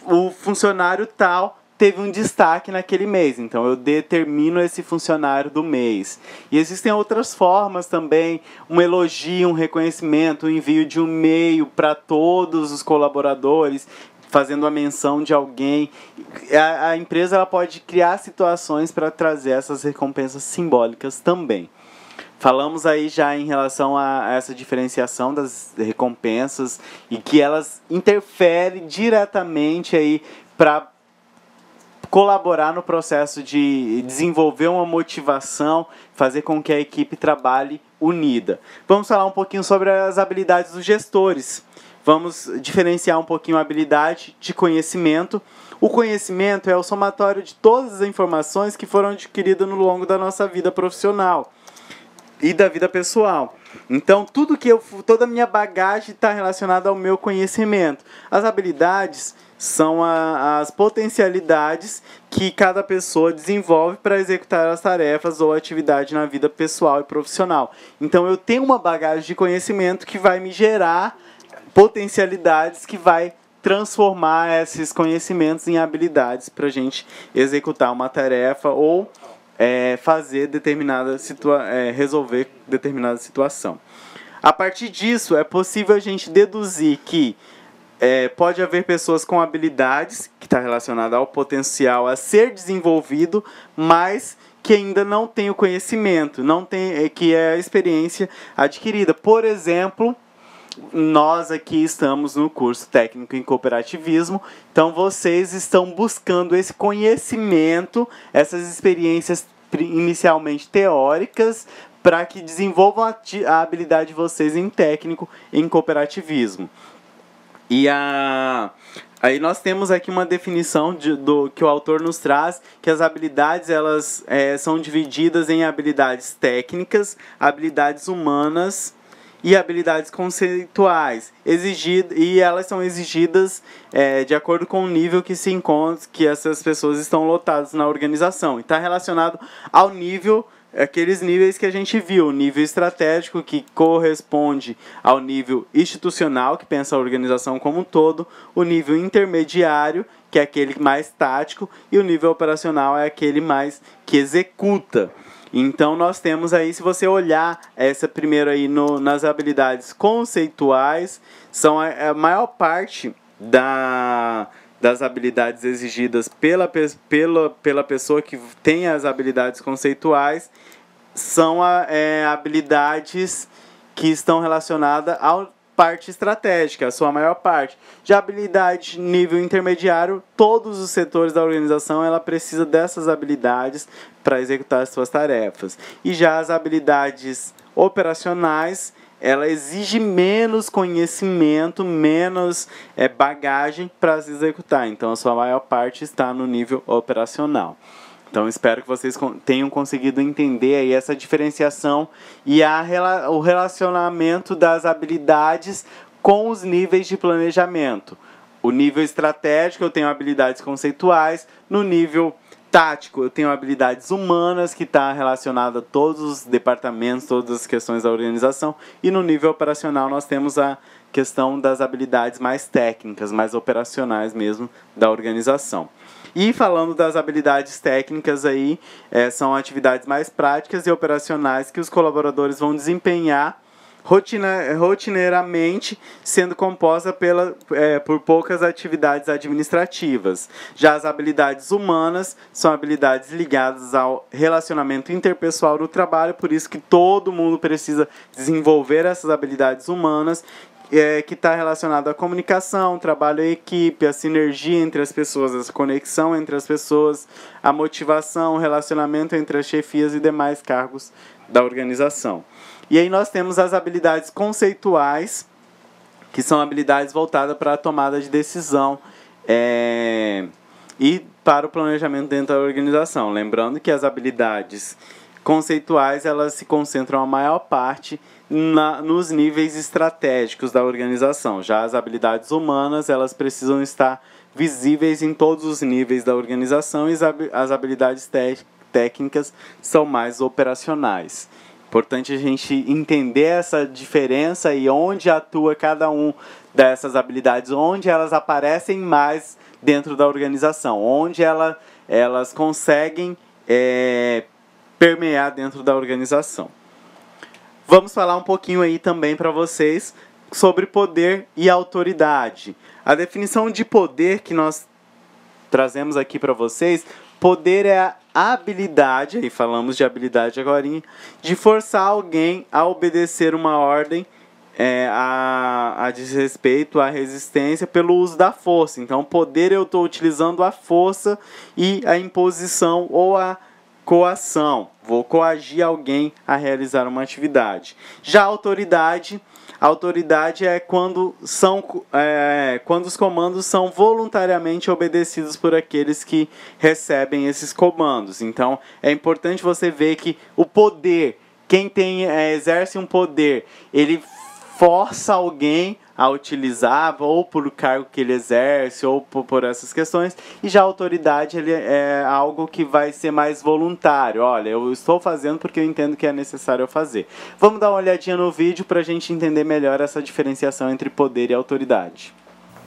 o funcionário tal teve um destaque naquele mês, então eu determino esse funcionário do mês. E existem outras formas também, um elogio, um reconhecimento, o envio de um e-mail para todos os colaboradores, fazendo a menção de alguém. A empresa ela pode criar situações para trazer essas recompensas simbólicas também. Falamos aí já em relação a essa diferenciação das recompensas e que elas interferem diretamente aí para colaborar no processo de desenvolver uma motivação, fazer com que a equipe trabalhe unida. Vamos falar um pouquinho sobre as habilidades dos gestores. Vamos diferenciar um pouquinho a habilidade de conhecimento. O conhecimento é o somatório de todas as informações que foram adquiridas no longo da nossa vida profissional e da vida pessoal. Então, toda a minha bagagem está relacionada ao meu conhecimento. As habilidades são as potencialidades que cada pessoa desenvolve para executar as tarefas ou atividade na vida pessoal e profissional. Então, eu tenho uma bagagem de conhecimento que vai me gerar potencialidades que vai transformar esses conhecimentos em habilidades para a gente executar uma tarefa ou resolver determinada situação. A partir disso, é possível a gente deduzir que pode haver pessoas com habilidades, que está relacionada ao potencial a ser desenvolvido, mas que ainda não tem o conhecimento, que é a experiência adquirida. Por exemplo, nós aqui estamos no curso técnico em cooperativismo, então vocês estão buscando esse conhecimento, essas experiências inicialmente teóricas, para que desenvolvam a habilidade de vocês em técnico em cooperativismo. E aí nós temos aqui uma definição que o autor nos traz, que as habilidades elas são divididas em habilidades técnicas, habilidades humanas e habilidades conceituais, e elas são exigidas de acordo com o nível que essas pessoas estão lotadas na organização. Está relacionado ao nível, aqueles níveis que a gente viu, o nível estratégico, que corresponde ao nível institucional, que pensa a organização como um todo, o nível intermediário, que é aquele mais tático, e o nível operacional é aquele mais que executa. Então, nós temos aí, se você olhar essa primeiro aí nas habilidades conceituais, são a maior parte das habilidades exigidas pela pessoa que tem as habilidades conceituais, são habilidades que estão relacionadas à parte estratégica, a sua maior parte. Já habilidade nível intermediário, todos os setores da organização ela precisa dessas habilidades para executar as suas tarefas. E já as habilidades operacionais, ela exige menos conhecimento, menos bagagem para se executar. Então, a sua maior parte está no nível operacional. Então, espero que vocês tenham conseguido entender aí essa diferenciação e o relacionamento das habilidades com os níveis de planejamento. O nível estratégico, eu tenho habilidades conceituais. No nível tático, eu tenho habilidades humanas, que está relacionada a todos os departamentos, todas as questões da organização. E no nível operacional, nós temos a questão das habilidades mais técnicas, mais operacionais mesmo da organização. E falando das habilidades técnicas aí, são atividades mais práticas e operacionais que os colaboradores vão desempenhar rotineiramente, sendo composta por poucas atividades administrativas. Já as habilidades humanas são habilidades ligadas ao relacionamento interpessoal no trabalho, por isso que todo mundo precisa desenvolver essas habilidades humanas, que está relacionado à comunicação, trabalho em equipe, a sinergia entre as pessoas, a conexão entre as pessoas, a motivação, o relacionamento entre as chefias e demais cargos da organização. E aí nós temos as habilidades conceituais, que são habilidades voltadas para a tomada de decisão e para o planejamento dentro da organização. Lembrando que as habilidades conceituais, elas se concentram a maior parte nos níveis estratégicos da organização. Já as habilidades humanas, elas precisam estar visíveis em todos os níveis da organização, e as habilidades técnicas são mais operacionais. Importante a gente entender essa diferença e onde atua cada um dessas habilidades, onde elas aparecem mais dentro da organização, onde elas conseguem permear dentro da organização. Vamos falar um pouquinho aí também para vocês sobre poder e autoridade. A definição de poder que nós trazemos aqui para vocês, poder é a habilidade, aí falamos de habilidade agora, de forçar alguém a obedecer uma ordem, a desrespeito, a resistência pelo uso da força. Então, poder, eu estou utilizando a força e a imposição ou a coação. Vou coagir alguém a realizar uma atividade. Já a autoridade é quando os comandos são voluntariamente obedecidos por aqueles que recebem esses comandos. Então, é importante você ver que o poder, quem exerce um poder, ele força alguém a utilizar, ou por cargo que ele exerce, ou por essas questões. E já a autoridade, ele é algo que vai ser mais voluntário. Olha, eu estou fazendo porque eu entendo que é necessário eu fazer. Vamos dar uma olhadinha no vídeo para a gente entender melhor essa diferenciação entre poder e autoridade.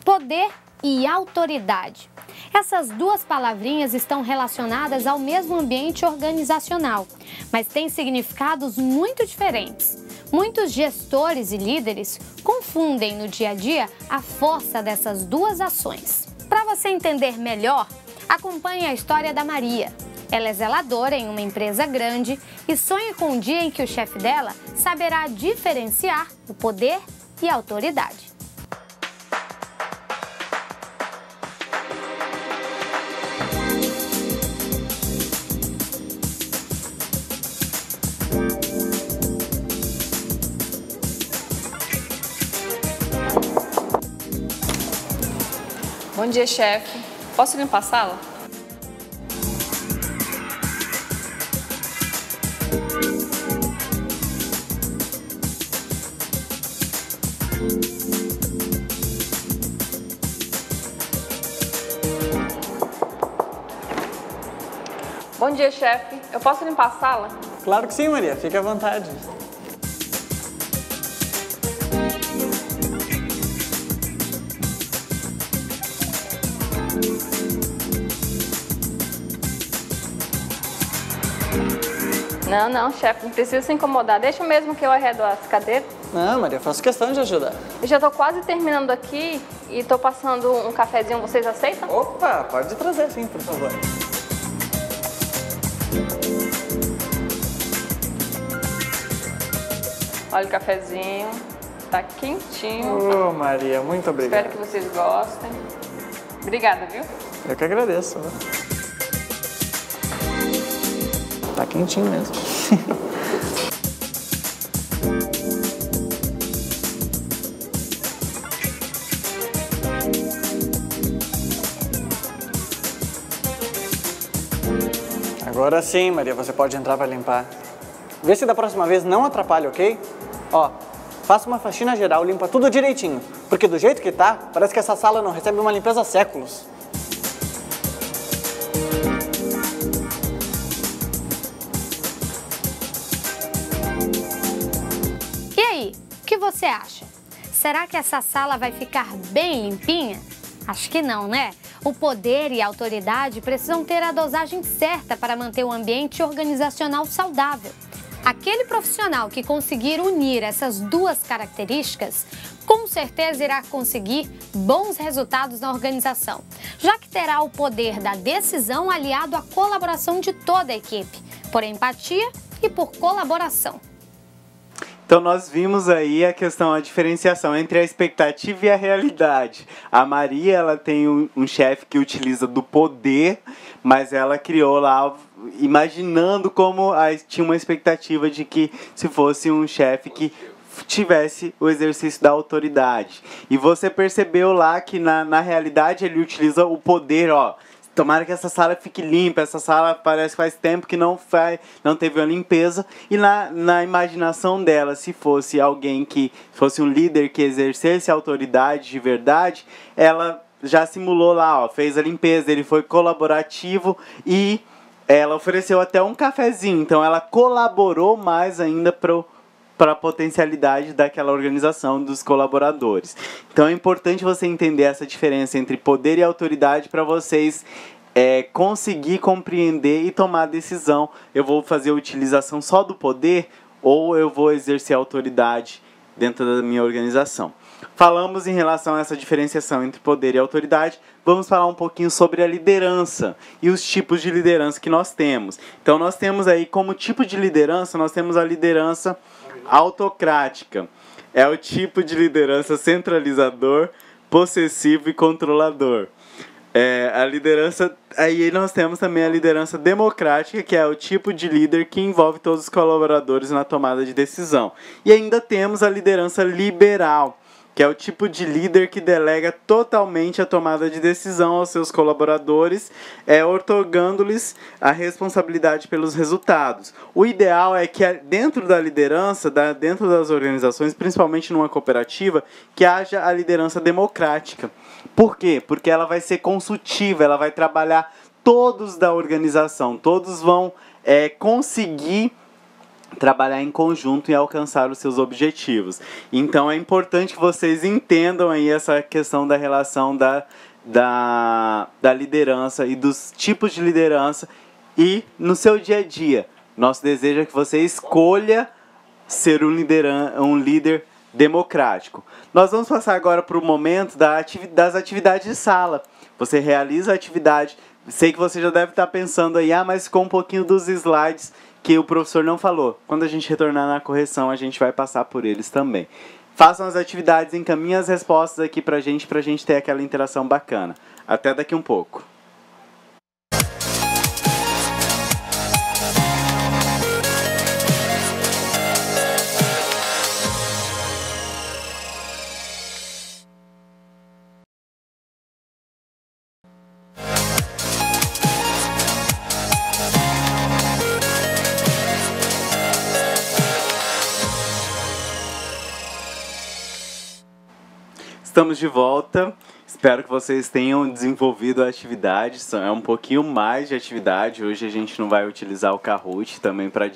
Poder e autoridade. Essas duas palavrinhas estão relacionadas ao mesmo ambiente organizacional, mas têm significados muito diferentes. Muitos gestores e líderes confundem no dia a dia a força dessas duas ações. Para você entender melhor, acompanhe a história da Maria. Ela é zeladora em uma empresa grande e sonha com um dia em que o chefe dela saberá diferenciar o poder e a autoridade. Bom dia, chefe. Posso limpar a sala? Bom dia, chefe. Eu posso limpar a sala? Claro que sim, Maria. Fique à vontade. Não, chefe, não precisa se incomodar. Deixa mesmo que eu arredo as cadeiras. Não, Maria, eu faço questão de ajudar. Eu já tô quase terminando aqui e tô passando um cafezinho. Vocês aceitam? Opa, pode trazer sim, por favor. Olha o cafezinho. Tá quentinho. Ô, Maria, muito obrigado. Espero que vocês gostem. Obrigada, viu? Eu que agradeço. Tá quentinho mesmo. Agora sim, Maria, você pode entrar para limpar. Vê se da próxima vez não atrapalha, ok? Ó, faça uma faxina geral, limpa tudo direitinho. Porque do jeito que tá, parece que essa sala não recebe uma limpeza há séculos. E aí, o que você acha? Será que essa sala vai ficar bem limpinha? Acho que não, né? O poder e a autoridade precisam ter a dosagem certa para manter o ambiente organizacional saudável. Aquele profissional que conseguir unir essas duas características, com certeza irá conseguir bons resultados na organização, já que terá o poder da decisão aliado à colaboração de toda a equipe, por empatia e por colaboração. Então nós vimos aí a questão, a diferenciação entre a expectativa e a realidade. A Maria, ela tem um chefe que utiliza do poder, mas ela criou lá, imaginando como tinha uma expectativa de que se fosse um chefe que tivesse o exercício da autoridade. E você percebeu lá que na realidade ele utiliza o poder, ó. Tomara que essa sala fique limpa, essa sala parece que faz tempo que não teve uma limpeza. E na imaginação dela, se fosse alguém que fosse um líder que exercesse autoridade de verdade, ela já simulou lá, ó, fez a limpeza, ele foi colaborativo e ela ofereceu até um cafezinho. Então ela colaborou mais ainda para a potencialidade daquela organização, dos colaboradores. Então é importante você entender essa diferença entre poder e autoridade para vocês conseguir compreender e tomar a decisão. Eu vou fazer a utilização só do poder ou eu vou exercer autoridade dentro da minha organização? Falamos em relação a essa diferenciação entre poder e autoridade. Vamos falar um pouquinho sobre a liderança e os tipos de liderança que nós temos. Então nós temos aí como tipo de liderança, nós temos a liderança autocrática. É o tipo de liderança centralizador, possessivo e controlador. A liderança, aí nós temos também a liderança democrática, que é o tipo de líder que envolve todos os colaboradores na tomada de decisão. E ainda temos a liderança liberal, que é o tipo de líder que delega totalmente a tomada de decisão aos seus colaboradores, outorgando-lhes a responsabilidade pelos resultados. O ideal é que dentro da liderança, dentro das organizações, principalmente numa cooperativa, que haja a liderança democrática. Por quê? Porque ela vai ser consultiva, ela vai trabalhar todos da organização, todos vão conseguir trabalhar em conjunto e alcançar os seus objetivos. Então é importante que vocês entendam aí essa questão da relação da liderança e dos tipos de liderança e no seu dia a dia. Nosso desejo é que você escolha ser um líder democrático. Nós vamos passar agora para o momento das atividades de sala. Você realiza a atividade. Sei que você já deve estar pensando aí, mas ficou um pouquinho dos slides que o professor não falou. Quando a gente retornar na correção, a gente vai passar por eles também. Façam as atividades, encaminhem as respostas aqui pra gente ter aquela interação bacana. Até daqui um pouco. Estamos de volta. Espero que vocês tenham desenvolvido a atividade. É um pouquinho mais de atividade. Hoje a gente não vai utilizar o Kahoot também para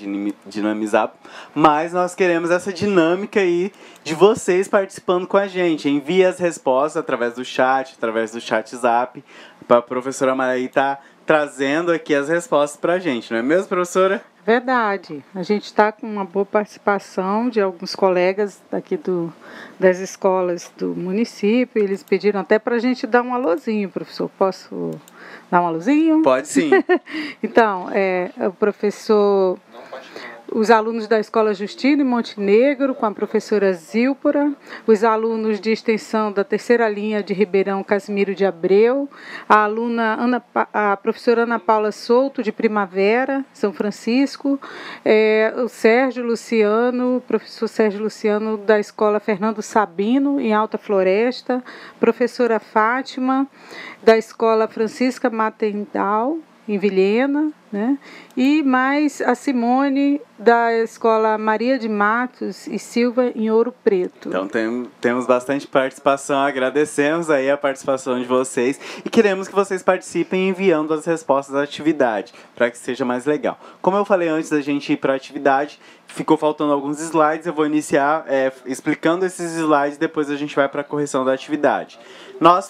dinamizar, mas nós queremos essa dinâmica aí de vocês participando com a gente. Envie as respostas através do chat Zap, para a professora Maria estar trazendo aqui as respostas para a gente. Não é mesmo, professora? Verdade. A gente está com uma boa participação de alguns colegas daqui das escolas do município. Eles pediram até para a gente dar um alôzinho, professor. Posso dar um alôzinho? Pode sim. Então, o professor os alunos da Escola Justino em Montenegro, com a professora Zílpora, os alunos de extensão da terceira linha de Ribeirão Casimiro de Abreu, a professora Ana Paula Souto, de Primavera, São Francisco, o Sérgio Luciano, professor Sérgio Luciano, da Escola Fernando Sabino, em Alta Floresta, professora Fátima, da Escola Francisca Matendal, em Vilhena, né? E mais a Simone, da Escola Maria de Matos e Silva, em Ouro Preto. Então temos bastante participação, agradecemos aí a participação de vocês e queremos que vocês participem enviando as respostas da atividade, para que seja mais legal. Como eu falei antes da gente ir para a atividade, ficou faltando alguns slides, eu vou iniciar explicando esses slides, depois a gente vai para a correção da atividade. Nós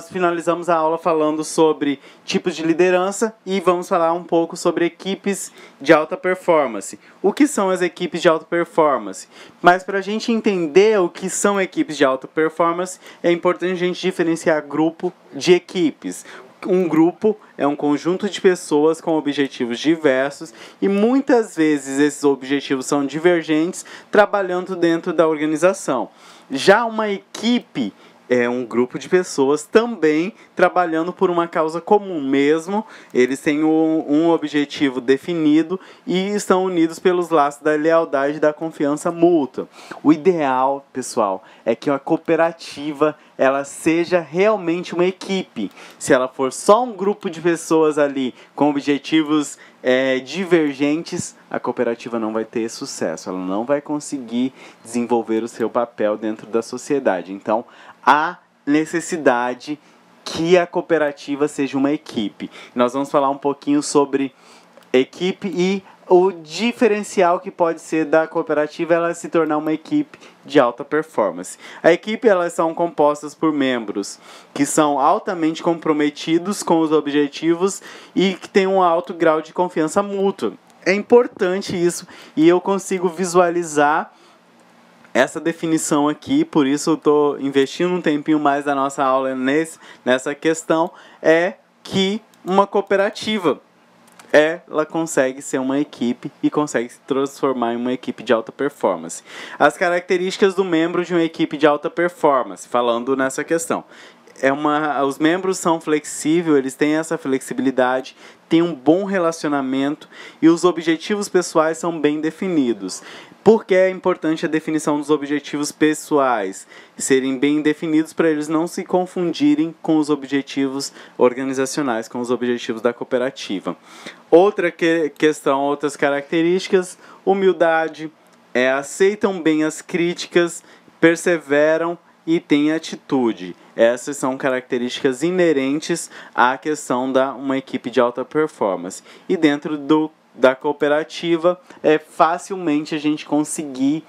finalizamos a aula falando sobre tipos de liderança e vamos falar um pouco sobre equipes de alta performance. O que são as equipes de alta performance? Mas para a gente entender o que são equipes de alta performance, é importante a gente diferenciar grupo de equipes. Um grupo é um conjunto de pessoas com objetivos diversos e muitas vezes esses objetivos são divergentes, trabalhando dentro da organização. Já uma equipe é um grupo de pessoas também trabalhando por uma causa comum mesmo. Eles têm um objetivo definido e estão unidos pelos laços da lealdade e da confiança mútua. O ideal, pessoal, é que a cooperativa ela seja realmente uma equipe. Se ela for só um grupo de pessoas ali com objetivos divergentes, a cooperativa não vai ter sucesso. Ela não vai conseguir desenvolver o seu papel dentro da sociedade. Então, há necessidade que a cooperativa seja uma equipe. Nós vamos falar um pouquinho sobre equipe e o diferencial que pode ser da cooperativa ela se tornar uma equipe de alta performance. A equipe elas são compostas por membros que são altamente comprometidos com os objetivos e que têm um alto grau de confiança mútua. É importante isso e eu consigo visualizar essa definição aqui, por isso eu estou investindo um tempinho mais da nossa aula nessa questão, é que uma cooperativa ela consegue ser uma equipe e consegue se transformar em uma equipe de alta performance. As características do membro de uma equipe de alta performance, falando nessa questão. Os membros são flexíveis, eles têm essa flexibilidade, têm um bom relacionamento e os objetivos pessoais são bem definidos. Por que é importante a definição dos objetivos pessoais? Serem bem definidos para eles não se confundirem com os objetivos organizacionais, com os objetivos da cooperativa. Outra questão, outras características, humildade, aceitam bem as críticas, perseveram e têm atitude. Essas são características inerentes à questão da uma equipe de alta performance. E dentro da cooperativa, facilmente a gente conseguir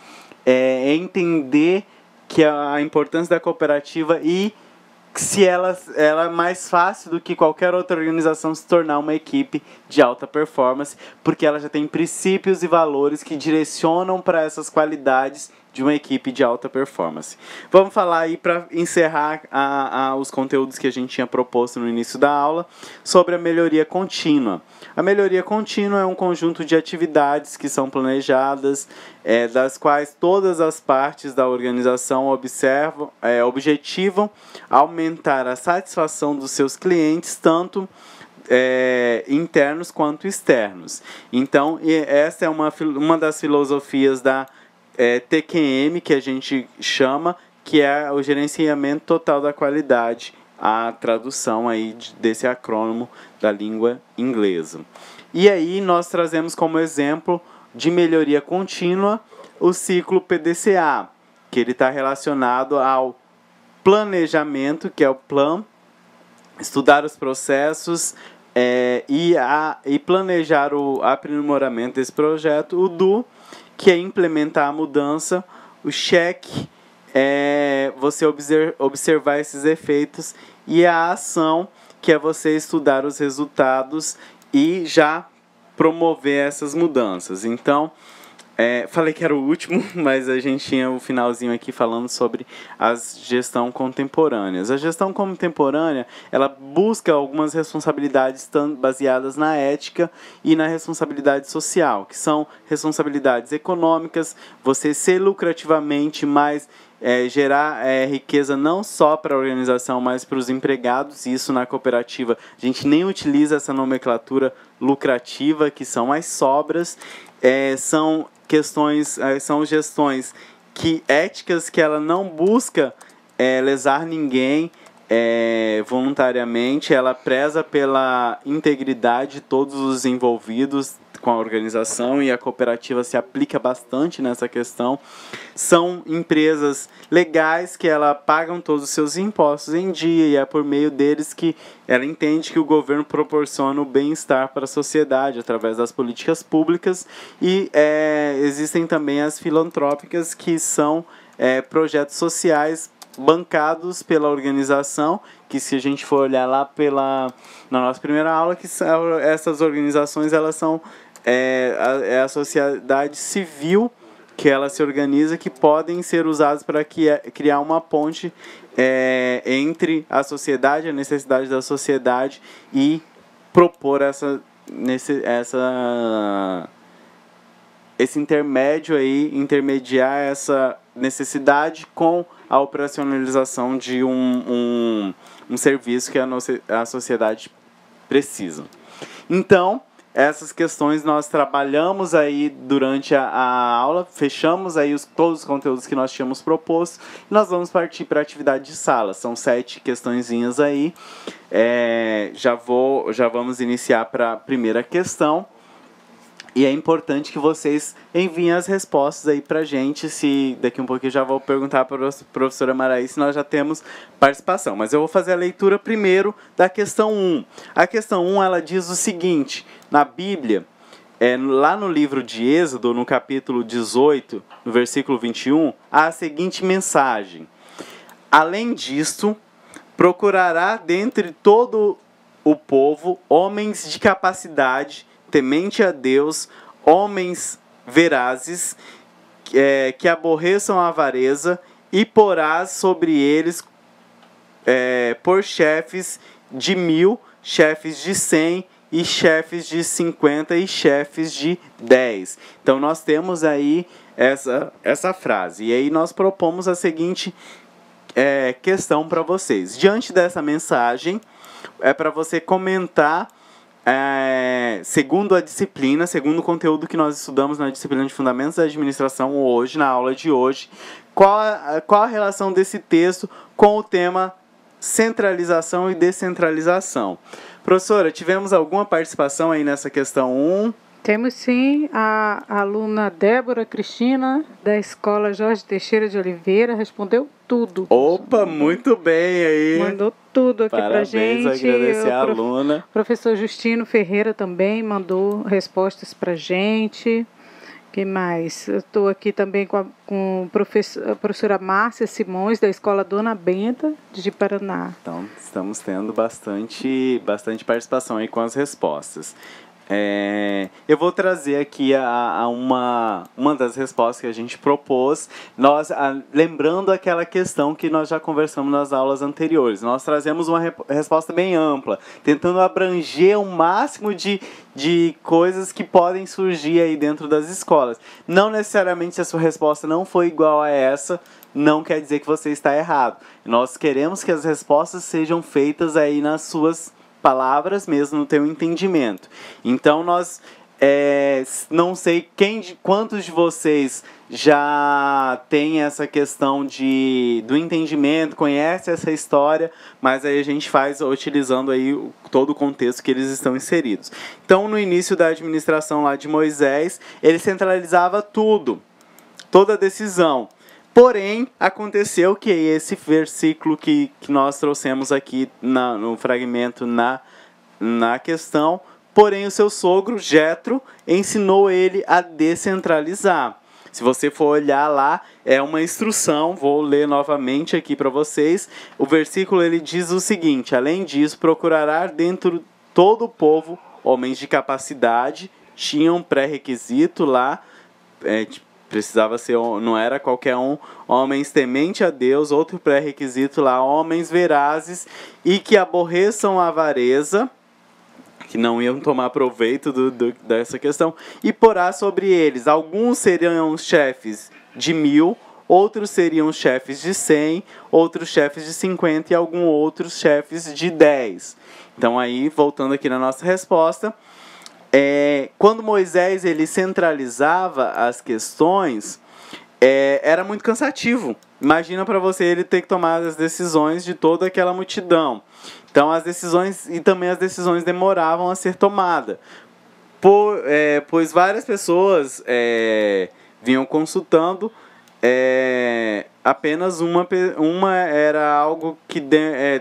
entender que a importância da cooperativa e se ela é mais fácil do que qualquer outra organização se tornar uma equipe de alta performance, porque ela já tem princípios e valores que direcionam para essas qualidades de uma equipe de alta performance. Vamos falar aí para encerrar os conteúdos que a gente tinha proposto no início da aula sobre a melhoria contínua. A melhoria contínua é um conjunto de atividades que são planejadas, das quais todas as partes da organização objetivam aumentar a satisfação dos seus clientes, tanto internos quanto externos. Então, essa é uma das filosofias da TQM, que a gente chama, que é o gerenciamento total da qualidade, a tradução aí desse acrônimo da língua inglesa. E aí nós trazemos como exemplo de melhoria contínua o ciclo PDCA, que ele está relacionado ao planejamento, que é o plan, estudar os processos e planejar o aprimoramento desse projeto, o do, que é implementar a mudança, o check é você observar esses efeitos e a ação, que é você estudar os resultados e já promover essas mudanças. Então, Falei que era o último, mas a gente tinha o finalzinho aqui falando sobre a gestão contemporânea. A gestão contemporânea, ela busca algumas responsabilidades baseadas na ética e na responsabilidade social, que são responsabilidades econômicas, você ser lucrativamente mais... gerar riqueza não só para a organização, mas para os empregados. Isso na cooperativa a gente nem utiliza essa nomenclatura lucrativa, que são as sobras. São questões, são gestões éticas que ela não busca lesar ninguém voluntariamente, ela preza pela integridade de todos os envolvidos com a organização, e a cooperativa se aplica bastante nessa questão. São empresas legais que ela pagam todos os seus impostos em dia, e é por meio deles que ela entende que o governo proporciona o bem-estar para a sociedade através das políticas públicas. E existem também as filantrópicas, que são projetos sociais bancados pela organização, que se a gente for olhar lá na nossa primeira aula, que essas organizações elas são a sociedade civil, que ela se organiza, que podem ser usadas para criar uma ponte entre a sociedade, a necessidade da sociedade, e propor esse intermédio aí, intermediar essa necessidade com a operacionalização de um serviço que a sociedade precisa. Então, essas questões nós trabalhamos aí durante a aula, fechamos aí todos os conteúdos que nós tínhamos proposto, e nós vamos partir para a atividade de sala. São 7 questõezinhas aí. Já vamos iniciar para a primeira questão. E é importante que vocês enviem as respostas aí pra gente. Se daqui um pouquinho eu já vou perguntar para a professora Maraí se nós já temos participação. Mas eu vou fazer a leitura primeiro da questão 1. A questão 1, ela diz o seguinte: na Bíblia, lá no livro de Êxodo, no capítulo 18, no versículo 21, há a seguinte mensagem: além disto, procurará dentre todo o povo homens de capacidade, temente a Deus, homens verazes, que aborreçam a avareza, e porás sobre eles por chefes de 1000, chefes de 100, e chefes de 50, e chefes de 10. Então nós temos aí essa frase. E aí nós propomos a seguinte questão para vocês. Diante dessa mensagem, é para você comentar, segundo a disciplina, segundo o conteúdo que nós estudamos na disciplina de Fundamentos da Administração hoje, na aula de hoje, qual a relação desse texto com o tema centralização e descentralização. Professora, tivemos alguma participação aí nessa questão 1? Temos sim. A aluna Débora Cristina, da Escola Jorge Teixeira de Oliveira, respondeu tudo. Opa, muito bem aí. Mandou tudo aqui pra gente. Parabéns, agradecer a aluna. O professor Justino Ferreira também mandou respostas pra gente. Que mais? Eu estou aqui também com a professora Márcia Simões, da Escola Dona Benta, de Paraná. Então, estamos tendo bastante participação aí com as respostas. Eu vou trazer aqui uma das respostas que a gente propôs, lembrando aquela questão que nós já conversamos nas aulas anteriores. Nós trazemos uma resposta bem ampla, tentando abranger o máximo de coisas que podem surgir aí dentro das escolas. Não necessariamente, se a sua resposta não foi igual a essa, não quer dizer que você está errado. Nós queremos que as respostas sejam feitas aí nas suas palavras mesmo, no teu entendimento. Então nós não sei quantos de vocês já tem essa questão do entendimento, conhece essa história, mas aí a gente faz utilizando aí todo o contexto que eles estão inseridos. Então, no início da administração lá de Moisés, ele centralizava tudo, toda a decisão. Porém, aconteceu que esse versículo que nós trouxemos aqui no fragmento na questão, porém o seu sogro, Jetro, ensinou ele a descentralizar. Se você for olhar lá, é uma instrução, vou ler novamente aqui para vocês. O versículo ele diz o seguinte: além disso, procurará dentro todo o povo homens de capacidade, tinham pré-requisito lá, precisava ser, não era qualquer um, homens temente a Deus, outro pré-requisito lá, homens verazes e que aborreçam a avareza, que não iam tomar proveito dessa questão, e porá sobre eles, alguns seriam chefes de 1000, outros seriam chefes de 100, outros chefes de 50 e alguns outros chefes de 10. Então aí, voltando aqui na nossa resposta, quando Moisés ele centralizava as questões, era muito cansativo. Imagina para você ele ter que tomar as decisões de toda aquela multidão. Então as decisões e também as decisões demoravam a ser tomadas, pois várias pessoas vinham consultando. Apenas uma era algo que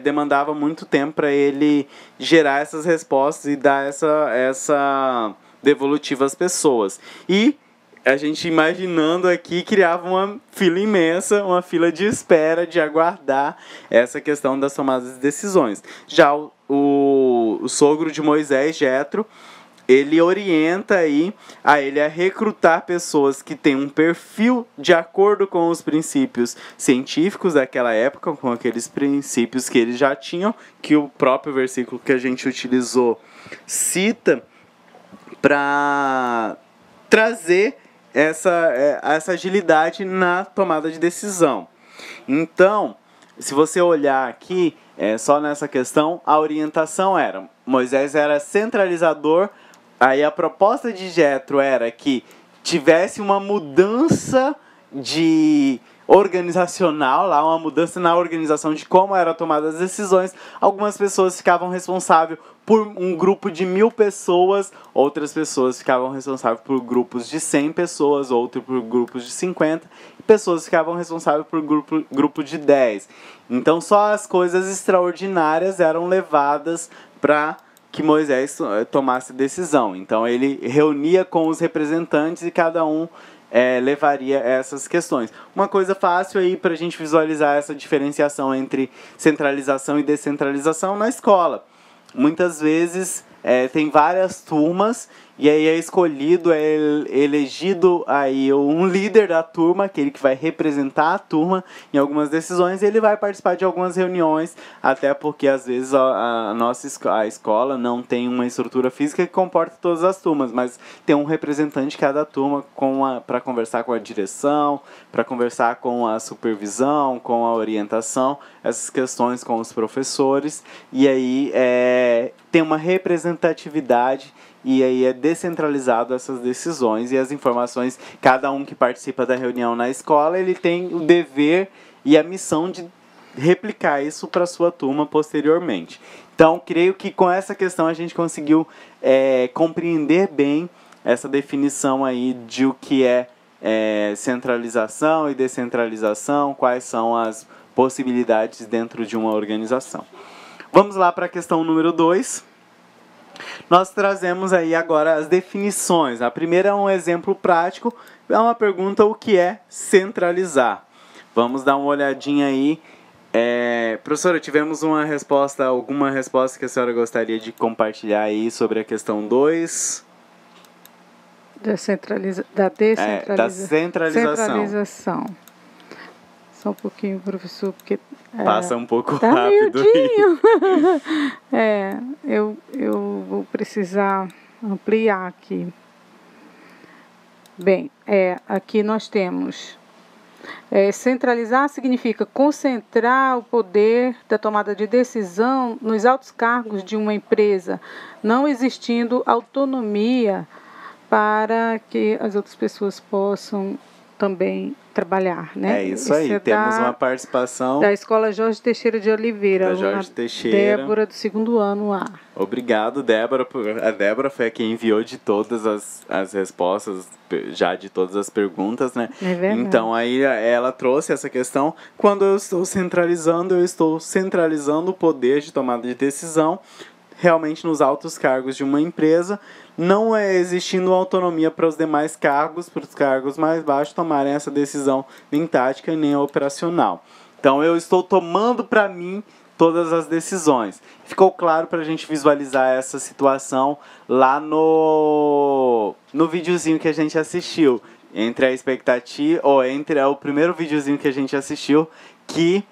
demandava muito tempo para ele gerar essas respostas e dar essa devolutiva às pessoas. E a gente, imaginando aqui, criava uma fila imensa, uma fila de espera, de aguardar essa questão das tomadas de decisões. Já o sogro de Moisés, Jetro, ele orienta aí a ele a recrutar pessoas que têm um perfil de acordo com os princípios científicos daquela época, com aqueles princípios que eles já tinham, que o próprio versículo que a gente utilizou cita, para trazer essa agilidade na tomada de decisão. Então, se você olhar aqui, só nessa questão, a orientação era, Moisés era centralizador. Aí a proposta de Jetro era que tivesse uma mudança organizacional, lá, uma mudança na organização de como eram tomadas as decisões. Algumas pessoas ficavam responsáveis por um grupo de 1000 pessoas, outras pessoas ficavam responsáveis por grupos de 100 pessoas, outros por grupos de 50, e pessoas ficavam responsáveis por grupo de 10. Então só as coisas extraordinárias eram levadas para que Moisés tomasse decisão. Então ele reunia com os representantes e cada um levaria essas questões. Uma coisa fácil aí para a gente visualizar essa diferenciação entre centralização e descentralização na escola. Muitas vezes tem várias turmas e aí é escolhido, elegido aí um líder da turma, aquele que vai representar a turma em algumas decisões, e ele vai participar de algumas reuniões, até porque às vezes a escola não tem uma estrutura física que comporta todas as turmas, mas tem um representante de cada turma para conversar com a direção, para conversar com a supervisão, com a orientação, essas questões com os professores, e aí tem uma representatividade. E aí é descentralizado essas decisões e as informações, cada um que participa da reunião na escola, ele tem o dever e a missão de replicar isso para a sua turma posteriormente. Então, creio que com essa questão a gente conseguiu compreender bem essa definição aí de o que é centralização e descentralização, quais são as possibilidades dentro de uma organização. Vamos lá para a questão número 2. Nós trazemos aí agora as definições. A primeira é um exemplo prático, é uma pergunta: o que é centralizar? Vamos dar uma olhadinha aí. Professora, tivemos alguma resposta que a senhora gostaria de compartilhar aí sobre a questão 2? Da centralização. Só um pouquinho, professor, porque passa um pouco tá rápido. Eu vou precisar ampliar aqui. Bem, aqui nós temos centralizar significa concentrar o poder da tomada de decisão nos altos cargos de uma empresa, não existindo autonomia para que as outras pessoas possam também trabalhar, né? Isso aí, temos uma participação da Escola Jorge Teixeira de Oliveira, Débora, do 2º ano A. Obrigado, Débora. A Débora foi a que enviou de todas as respostas, já de todas as perguntas, né? É verdade. Então, aí ela trouxe essa questão. Quando eu estou centralizando o poder de tomada de decisão realmente nos altos cargos de uma empresa, não existindo autonomia para os demais cargos, para os cargos mais baixos tomarem essa decisão nem tática nem operacional. Então eu estou tomando para mim todas as decisões. Ficou claro para a gente visualizar essa situação lá no videozinho que a gente assistiu. entre a expectativa, ou entre o primeiro videozinho que a gente assistiu, que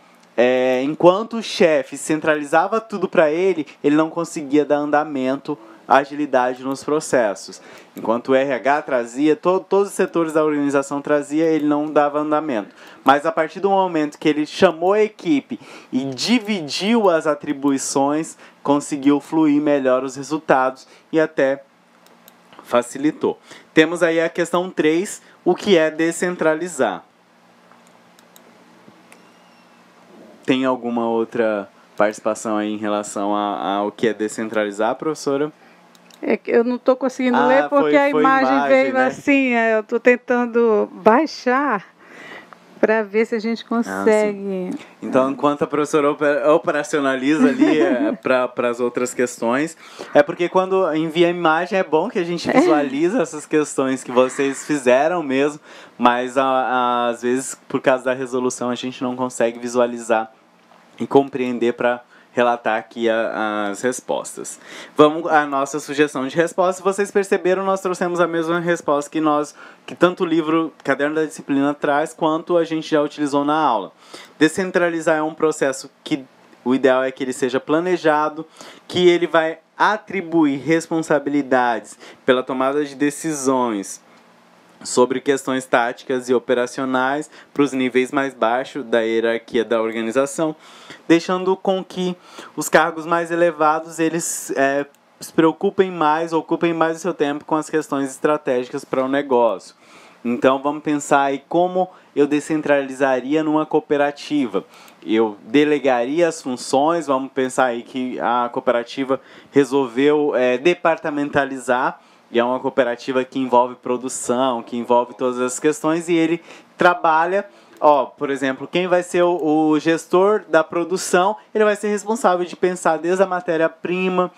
enquanto o chefe centralizava tudo para ele não conseguia dar andamento, agilidade nos processos. Enquanto o RH trazia, todos os setores da organização trazia, ele não dava andamento. Mas a partir do momento que ele chamou a equipe e dividiu as atribuições, conseguiu fluir melhor os resultados e até facilitou. Temos aí a questão 3, o que é descentralizar. Tem alguma outra participação aí em relação ao que é descentralizar, professora? Eu não estou conseguindo ler porque a imagem veio, né? Assim. Eu estou tentando baixar para ver se a gente consegue. Então, enquanto a professora operacionaliza ali para as outras questões, é porque quando envia a imagem é bom que a gente visualiza essas questões que vocês fizeram mesmo, mas às vezes, por causa da resolução, a gente não consegue visualizar e compreender para relatar aqui as respostas. Vamos à nossa sugestão de resposta. Vocês perceberam, nós trouxemos a mesma resposta que tanto o livro Caderno da Disciplina traz, quanto a gente já utilizou na aula. Descentralizar é um processo que o ideal é que ele seja planejado, que ele vai atribuir responsabilidades pela tomada de decisões sobre questões táticas e operacionais para os níveis mais baixos da hierarquia da organização, deixando com que os cargos mais elevados eles se preocupem mais, ocupem mais o seu tempo com as questões estratégicas para o negócio. Então vamos pensar aí como eu descentralizaria numa cooperativa. Eu delegaria as funções, vamos pensar aí que a cooperativa resolveu departamentalizar, e é uma cooperativa que envolve produção, que envolve todas as questões, e ele trabalha, por exemplo, quem vai ser o gestor da produção, ele vai ser responsável de pensar desde a matéria-prima,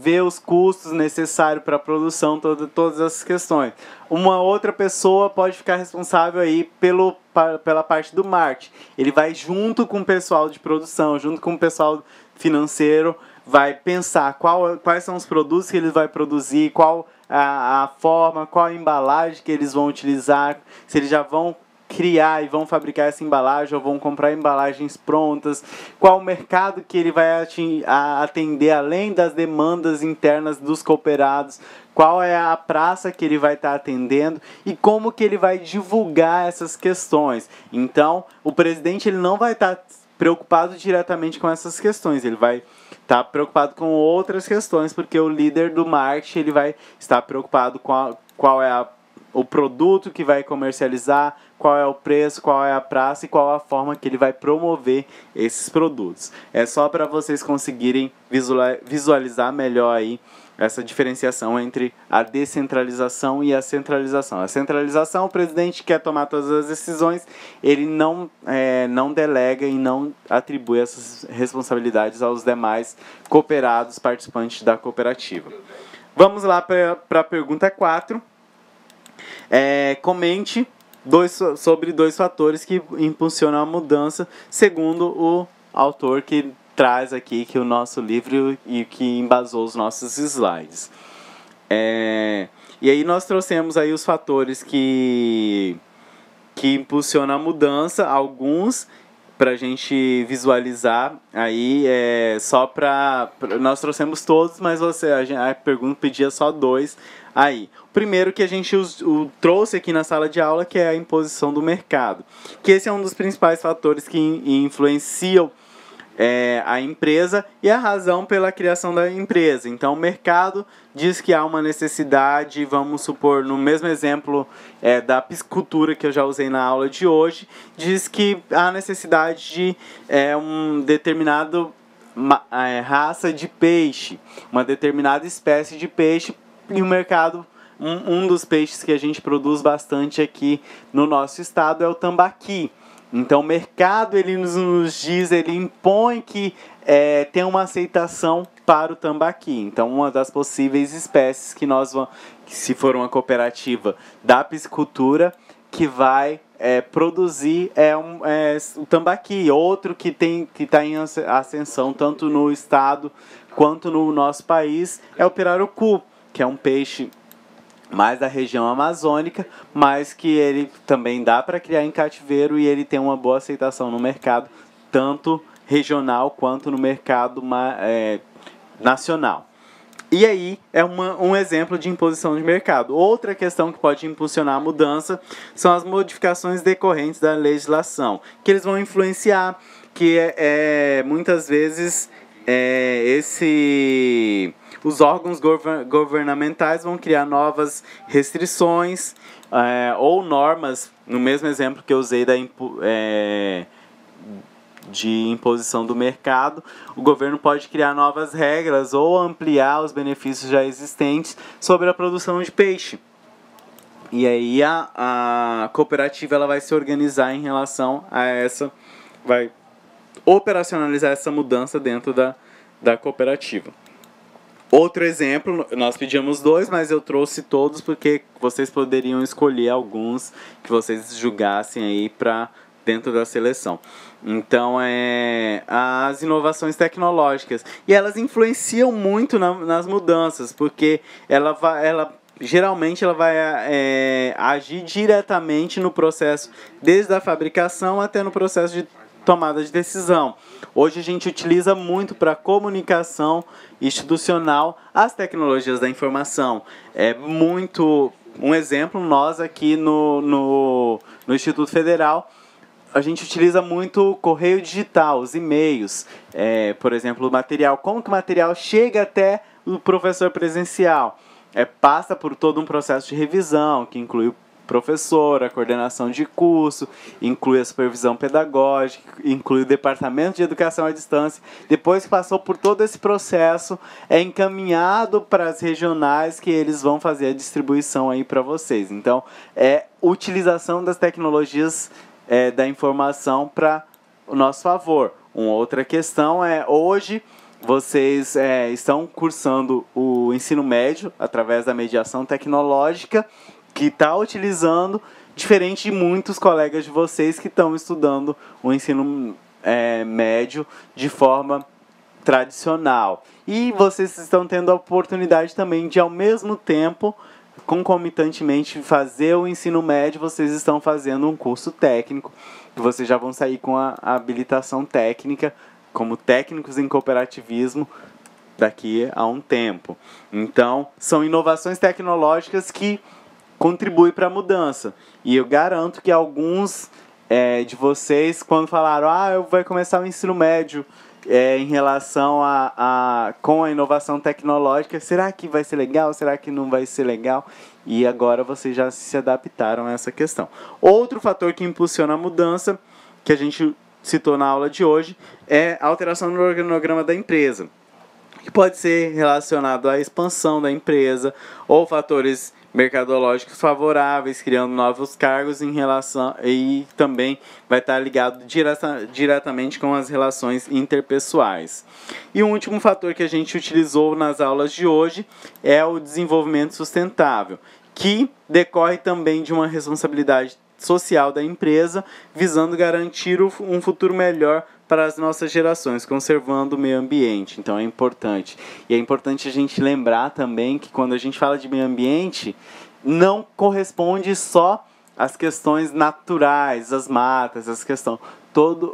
ver os custos necessários para a produção, todas essas questões. Uma outra pessoa pode ficar responsável aí pela parte do marketing. Ele vai junto com o pessoal de produção, junto com o pessoal financeiro, vai pensar quais são os produtos que ele vai produzir, qual a forma, qual a embalagem que eles vão utilizar, se eles já vão criar e vão fabricar essa embalagem ou vão comprar embalagens prontas, qual o mercado que ele vai atender além das demandas internas dos cooperados, qual é a praça que ele vai estar atendendo e como que ele vai divulgar essas questões. Então, o presidente ele não vai estar preocupado diretamente com essas questões, ele vai estar preocupado com outras questões, porque o líder do marketing ele vai estar preocupado com qual é o produto que vai comercializar, qual é o preço, qual é a praça e qual a forma que ele vai promover esses produtos. É só para vocês conseguirem visualizar melhor aí essa diferenciação entre a descentralização e a centralização. A centralização, o presidente quer tomar todas as decisões, ele não delega e não atribui essas responsabilidades aos demais cooperados participantes da cooperativa. Vamos lá para a pergunta 4. Comente sobre 2 fatores que impulsionam a mudança, segundo o autor que traz aqui, que o nosso livro e que embasou os nossos slides. E aí nós trouxemos aí os fatores que impulsionam a mudança, alguns para a gente visualizar aí, nós trouxemos todos, mas a pergunta pedia só 2 aí. O primeiro que a gente trouxe aqui na sala de aula, que é a imposição do mercado, que esse é um dos principais fatores que influenciam a empresa e a razão pela criação da empresa. Então, o mercado diz que há uma necessidade, vamos supor, no mesmo exemplo da piscicultura que eu já usei na aula de hoje, diz que há necessidade de um determinado raça de peixe, uma determinada espécie de peixe, e o mercado, um dos peixes que a gente produz bastante aqui no nosso estado é o tambaqui. Então, o mercado ele nos diz, ele impõe que tem uma aceitação para o tambaqui. Então, uma das possíveis espécies que se for uma cooperativa da piscicultura, que vai produzir o tambaqui. Outro que está em ascensão tanto no estado quanto no nosso país é o pirarucu, que é um peixe mais da região amazônica, mas que ele também dá para criar em cativeiro e ele tem uma boa aceitação no mercado, tanto regional quanto no mercado nacional. E aí é um exemplo de imposição de mercado. Outra questão que pode impulsionar a mudança são as modificações decorrentes da legislação, que eles vão influenciar, que muitas vezes os órgãos governamentais vão criar novas restrições ou normas, no mesmo exemplo que eu usei de imposição do mercado, o governo pode criar novas regras ou ampliar os benefícios já existentes sobre a produção de peixe. E aí a cooperativa ela vai se organizar em relação a vai operacionalizar essa mudança dentro da cooperativa. Outro exemplo, nós pedimos 2, mas eu trouxe todos porque vocês poderiam escolher alguns que vocês julgassem aí para dentro da seleção. Então, as inovações tecnológicas. E elas influenciam muito nas mudanças, porque geralmente ela vai agir diretamente no processo, desde a fabricação até no processo de tomada de decisão. Hoje a gente utiliza muito para comunicação institucional as tecnologias da informação. Um exemplo, nós aqui no Instituto Federal, a gente utiliza muito o correio digital, os e-mails, por exemplo, o material. Como que o material chega até o professor presencial? Passa por todo um processo de revisão, que inclui o professor, a coordenação de curso, inclui a supervisão pedagógica, inclui o departamento de educação à distância. Depois que passou por todo esse processo, é encaminhado para as regionais que eles vão fazer a distribuição aí para vocês. Então, utilização das tecnologias da informação para o nosso favor. Uma outra questão hoje vocês estão cursando o ensino médio através da mediação tecnológica, que está utilizando, diferente de muitos colegas de vocês que estão estudando o ensino médio de forma tradicional. E vocês estão tendo a oportunidade também de, ao mesmo tempo, concomitantemente, fazer o ensino médio, vocês estão fazendo um curso técnico, que vocês já vão sair com a habilitação técnica, como técnicos em cooperativismo, daqui a um tempo. Então, são inovações tecnológicas que contribuem para a mudança. E eu garanto que alguns de vocês, quando falaram, eu vou começar o ensino médio em relação com a inovação tecnológica, será que vai ser legal? Será que não vai ser legal? E agora vocês já se adaptaram a essa questão. Outro fator que impulsiona a mudança, que a gente citou na aula de hoje, é a alteração no organograma da empresa, que pode ser relacionado à expansão da empresa ou fatores mercadológicos favoráveis, criando novos cargos em relação, e também vai estar ligado diretamente com as relações interpessoais. E um último fator que a gente utilizou nas aulas de hoje é o desenvolvimento sustentável, que decorre também de uma responsabilidade social da empresa, visando garantir um futuro melhor para as nossas gerações, conservando o meio ambiente. Então é importante. E é importante a gente lembrar também que quando a gente fala de meio ambiente, não corresponde só às questões naturais, às matas, às questões.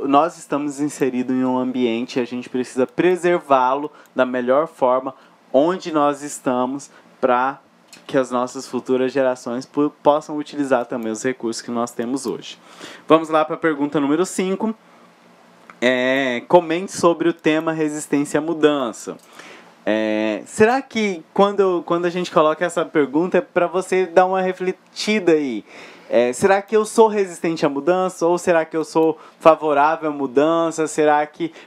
Nós estamos inseridos em um ambiente e a gente precisa preservá-lo da melhor forma onde nós estamos, para que as nossas futuras gerações possam utilizar também os recursos que nós temos hoje. Vamos lá para a pergunta número 5. Comente sobre o tema resistência à mudança. Será que quando a gente coloca essa pergunta é para você dar uma refletida aí? Será que eu sou resistente à mudança? Ou será que eu sou favorável à mudança?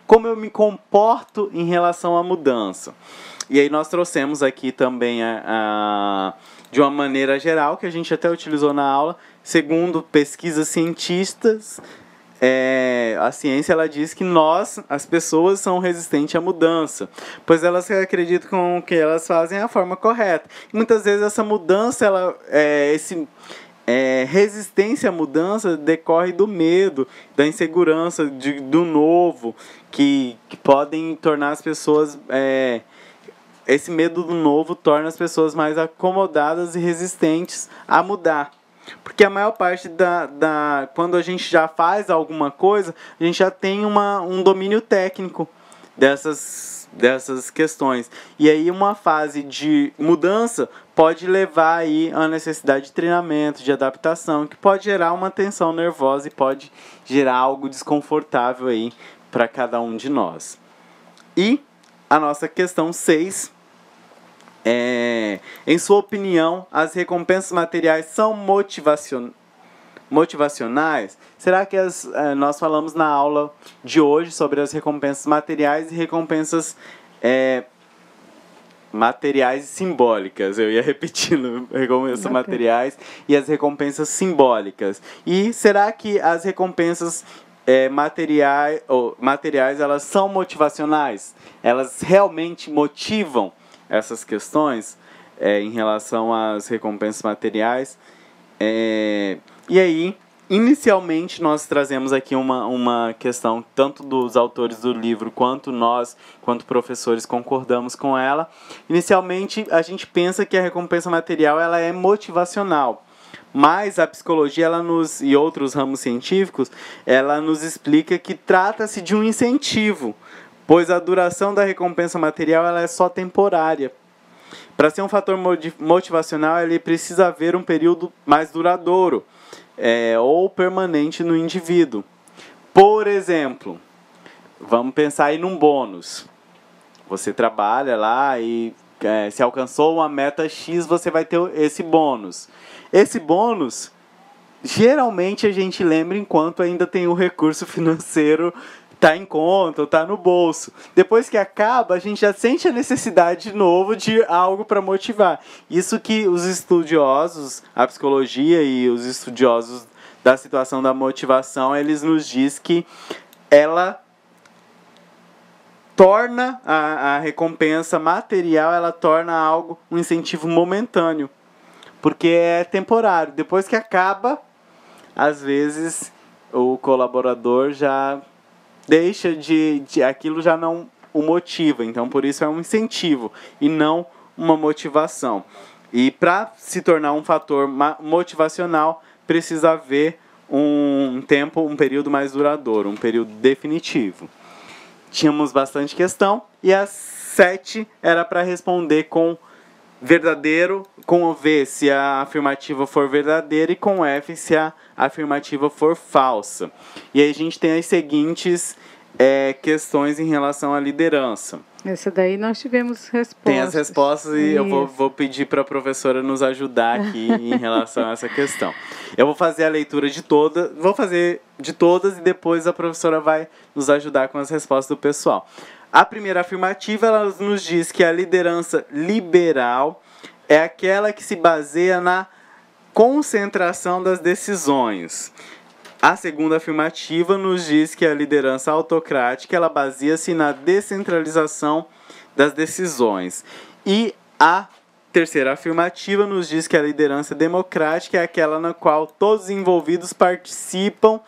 Como eu me comporto em relação à mudança? E aí nós trouxemos aqui também de uma maneira geral, que a gente até utilizou na aula, segundo pesquisas cientistas, a ciência ela diz que as pessoas são resistentes à mudança, pois elas acreditam que o que elas fazem é a forma correta. E muitas vezes essa mudança, resistência à mudança decorre do medo, da insegurança, do novo, que podem tornar as pessoas esse medo do novo torna as pessoas mais acomodadas e resistentes a mudar. Porque a maior parte quando a gente já faz alguma coisa, a gente já tem um domínio técnico dessas questões. E aí uma fase de mudança pode levar aí a necessidade de treinamento, de adaptação, que pode gerar uma tensão nervosa e pode gerar algo desconfortável aí para cada um de nós. E a nossa questão 6 em sua opinião, as recompensas materiais são motivacionais? Será que nós falamos na aula de hoje sobre as recompensas materiais e recompensas materiais e simbólicas? Eu ia repetindo, recompensas materiais e as recompensas simbólicas. E será que as recompensas materiais elas são motivacionais? Elas realmente motivam essas questões em relação às recompensas materiais? E aí, inicialmente, nós trazemos aqui uma questão, tanto dos autores do livro, quanto nós, quanto professores, concordamos com ela. Inicialmente, a gente pensa que a recompensa material ela é motivacional, mas a psicologia e outros ramos científicos, ela nos explica que trata-se de um incentivo, pois a duração da recompensa material ela é só temporária. Para ser um fator motivacional, ele precisa haver um período mais duradouro ou permanente no indivíduo. Por exemplo, vamos pensar aí num bônus. Você trabalha lá e se alcançou uma meta X, você vai ter esse bônus. Esse bônus, geralmente a gente lembra enquanto ainda tem o recurso financeiro, tá em conta, ou tá no bolso. Depois que acaba, a gente já sente a necessidade de novo de algo para motivar. Isso que os estudiosos, a psicologia e os estudiosos da situação da motivação, eles nos dizem que ela torna a recompensa material, ela torna algo um incentivo momentâneo, porque é temporário. Depois que acaba, às vezes o colaborador já deixa aquilo já não o motiva. Então, por isso é um incentivo e não uma motivação. E para se tornar um fator motivacional, precisa haver um período mais duradouro, um período definitivo. Tínhamos bastante questão e a 7 era para responder com verdadeiro, com o V se a afirmativa for verdadeira e com F se a afirmativa for falsa. E aí a gente tem as seguintes questões em relação à liderança. Essa daí nós tivemos respostas. Tem as respostas e eu vou pedir para a professora nos ajudar aqui em relação a essa questão. Eu vou fazer a leitura de todas, e depois a professora vai nos ajudar com as respostas do pessoal. A primeira afirmativa, ela nos diz que a liderança liberal é aquela que se baseia na concentração das decisões. A segunda afirmativa nos diz que a liderança autocrática ela baseia-se na descentralização das decisões. E a terceira afirmativa nos diz que a liderança democrática é aquela na qual todos os envolvidos participam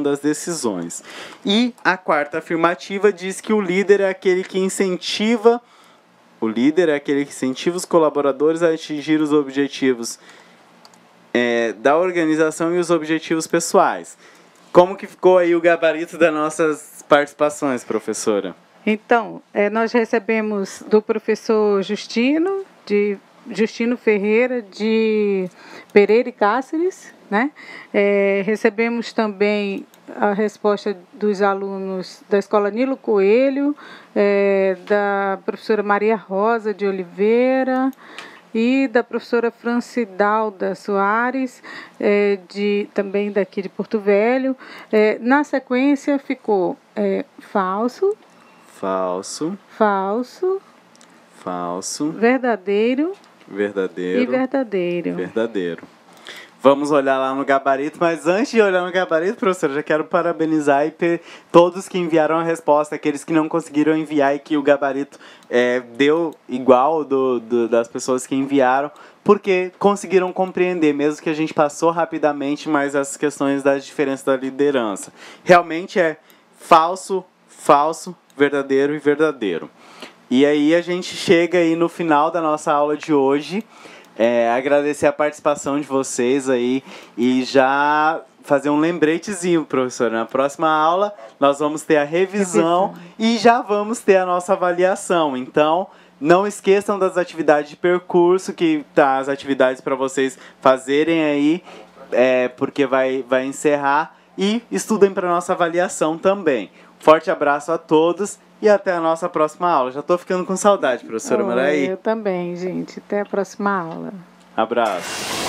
das decisões. E a quarta afirmativa diz que o líder é aquele que incentiva os colaboradores a atingir os objetivos da organização e os objetivos pessoais. Como que ficou aí o gabarito das nossas participações, professora? Então, nós recebemos do professor Justino Ferreira, de Pereira e Cáceres, né? Recebemos também a resposta dos alunos da Escola Nilo Coelho, da professora Maria Rosa de Oliveira e da professora Francidalda Soares, também daqui de Porto Velho. Na sequência ficou falso, verdadeiro e verdadeiro. Vamos olhar lá no gabarito, mas antes de olhar no gabarito, professora, já quero parabenizar todos que enviaram a resposta, aqueles que não conseguiram enviar e que o gabarito deu igual das pessoas que enviaram, porque conseguiram compreender, mesmo que a gente passou rapidamente, mas as questões das diferenças da liderança. Realmente é falso, verdadeiro e verdadeiro. E aí a gente chega aí no final da nossa aula de hoje. Agradecer a participação de vocês aí e já fazer um lembretezinho, professor. Na próxima aula nós vamos ter a revisão e já vamos ter a nossa avaliação. Então, não esqueçam das atividades de percurso, que tá as atividades para vocês fazerem aí, porque vai encerrar. E estudem para a nossa avaliação também. Forte abraço a todos e até a nossa próxima aula. Já estou ficando com saudade, professora Maraí. Eu também, gente. Até a próxima aula. Abraço.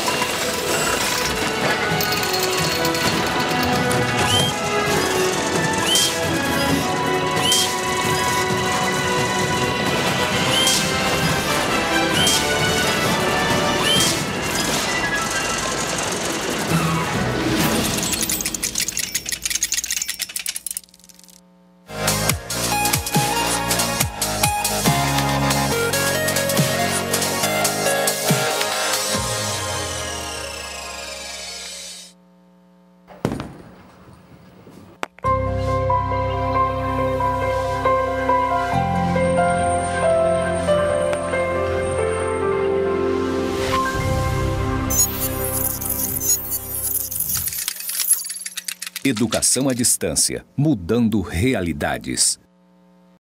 Educação à distância, mudando realidades.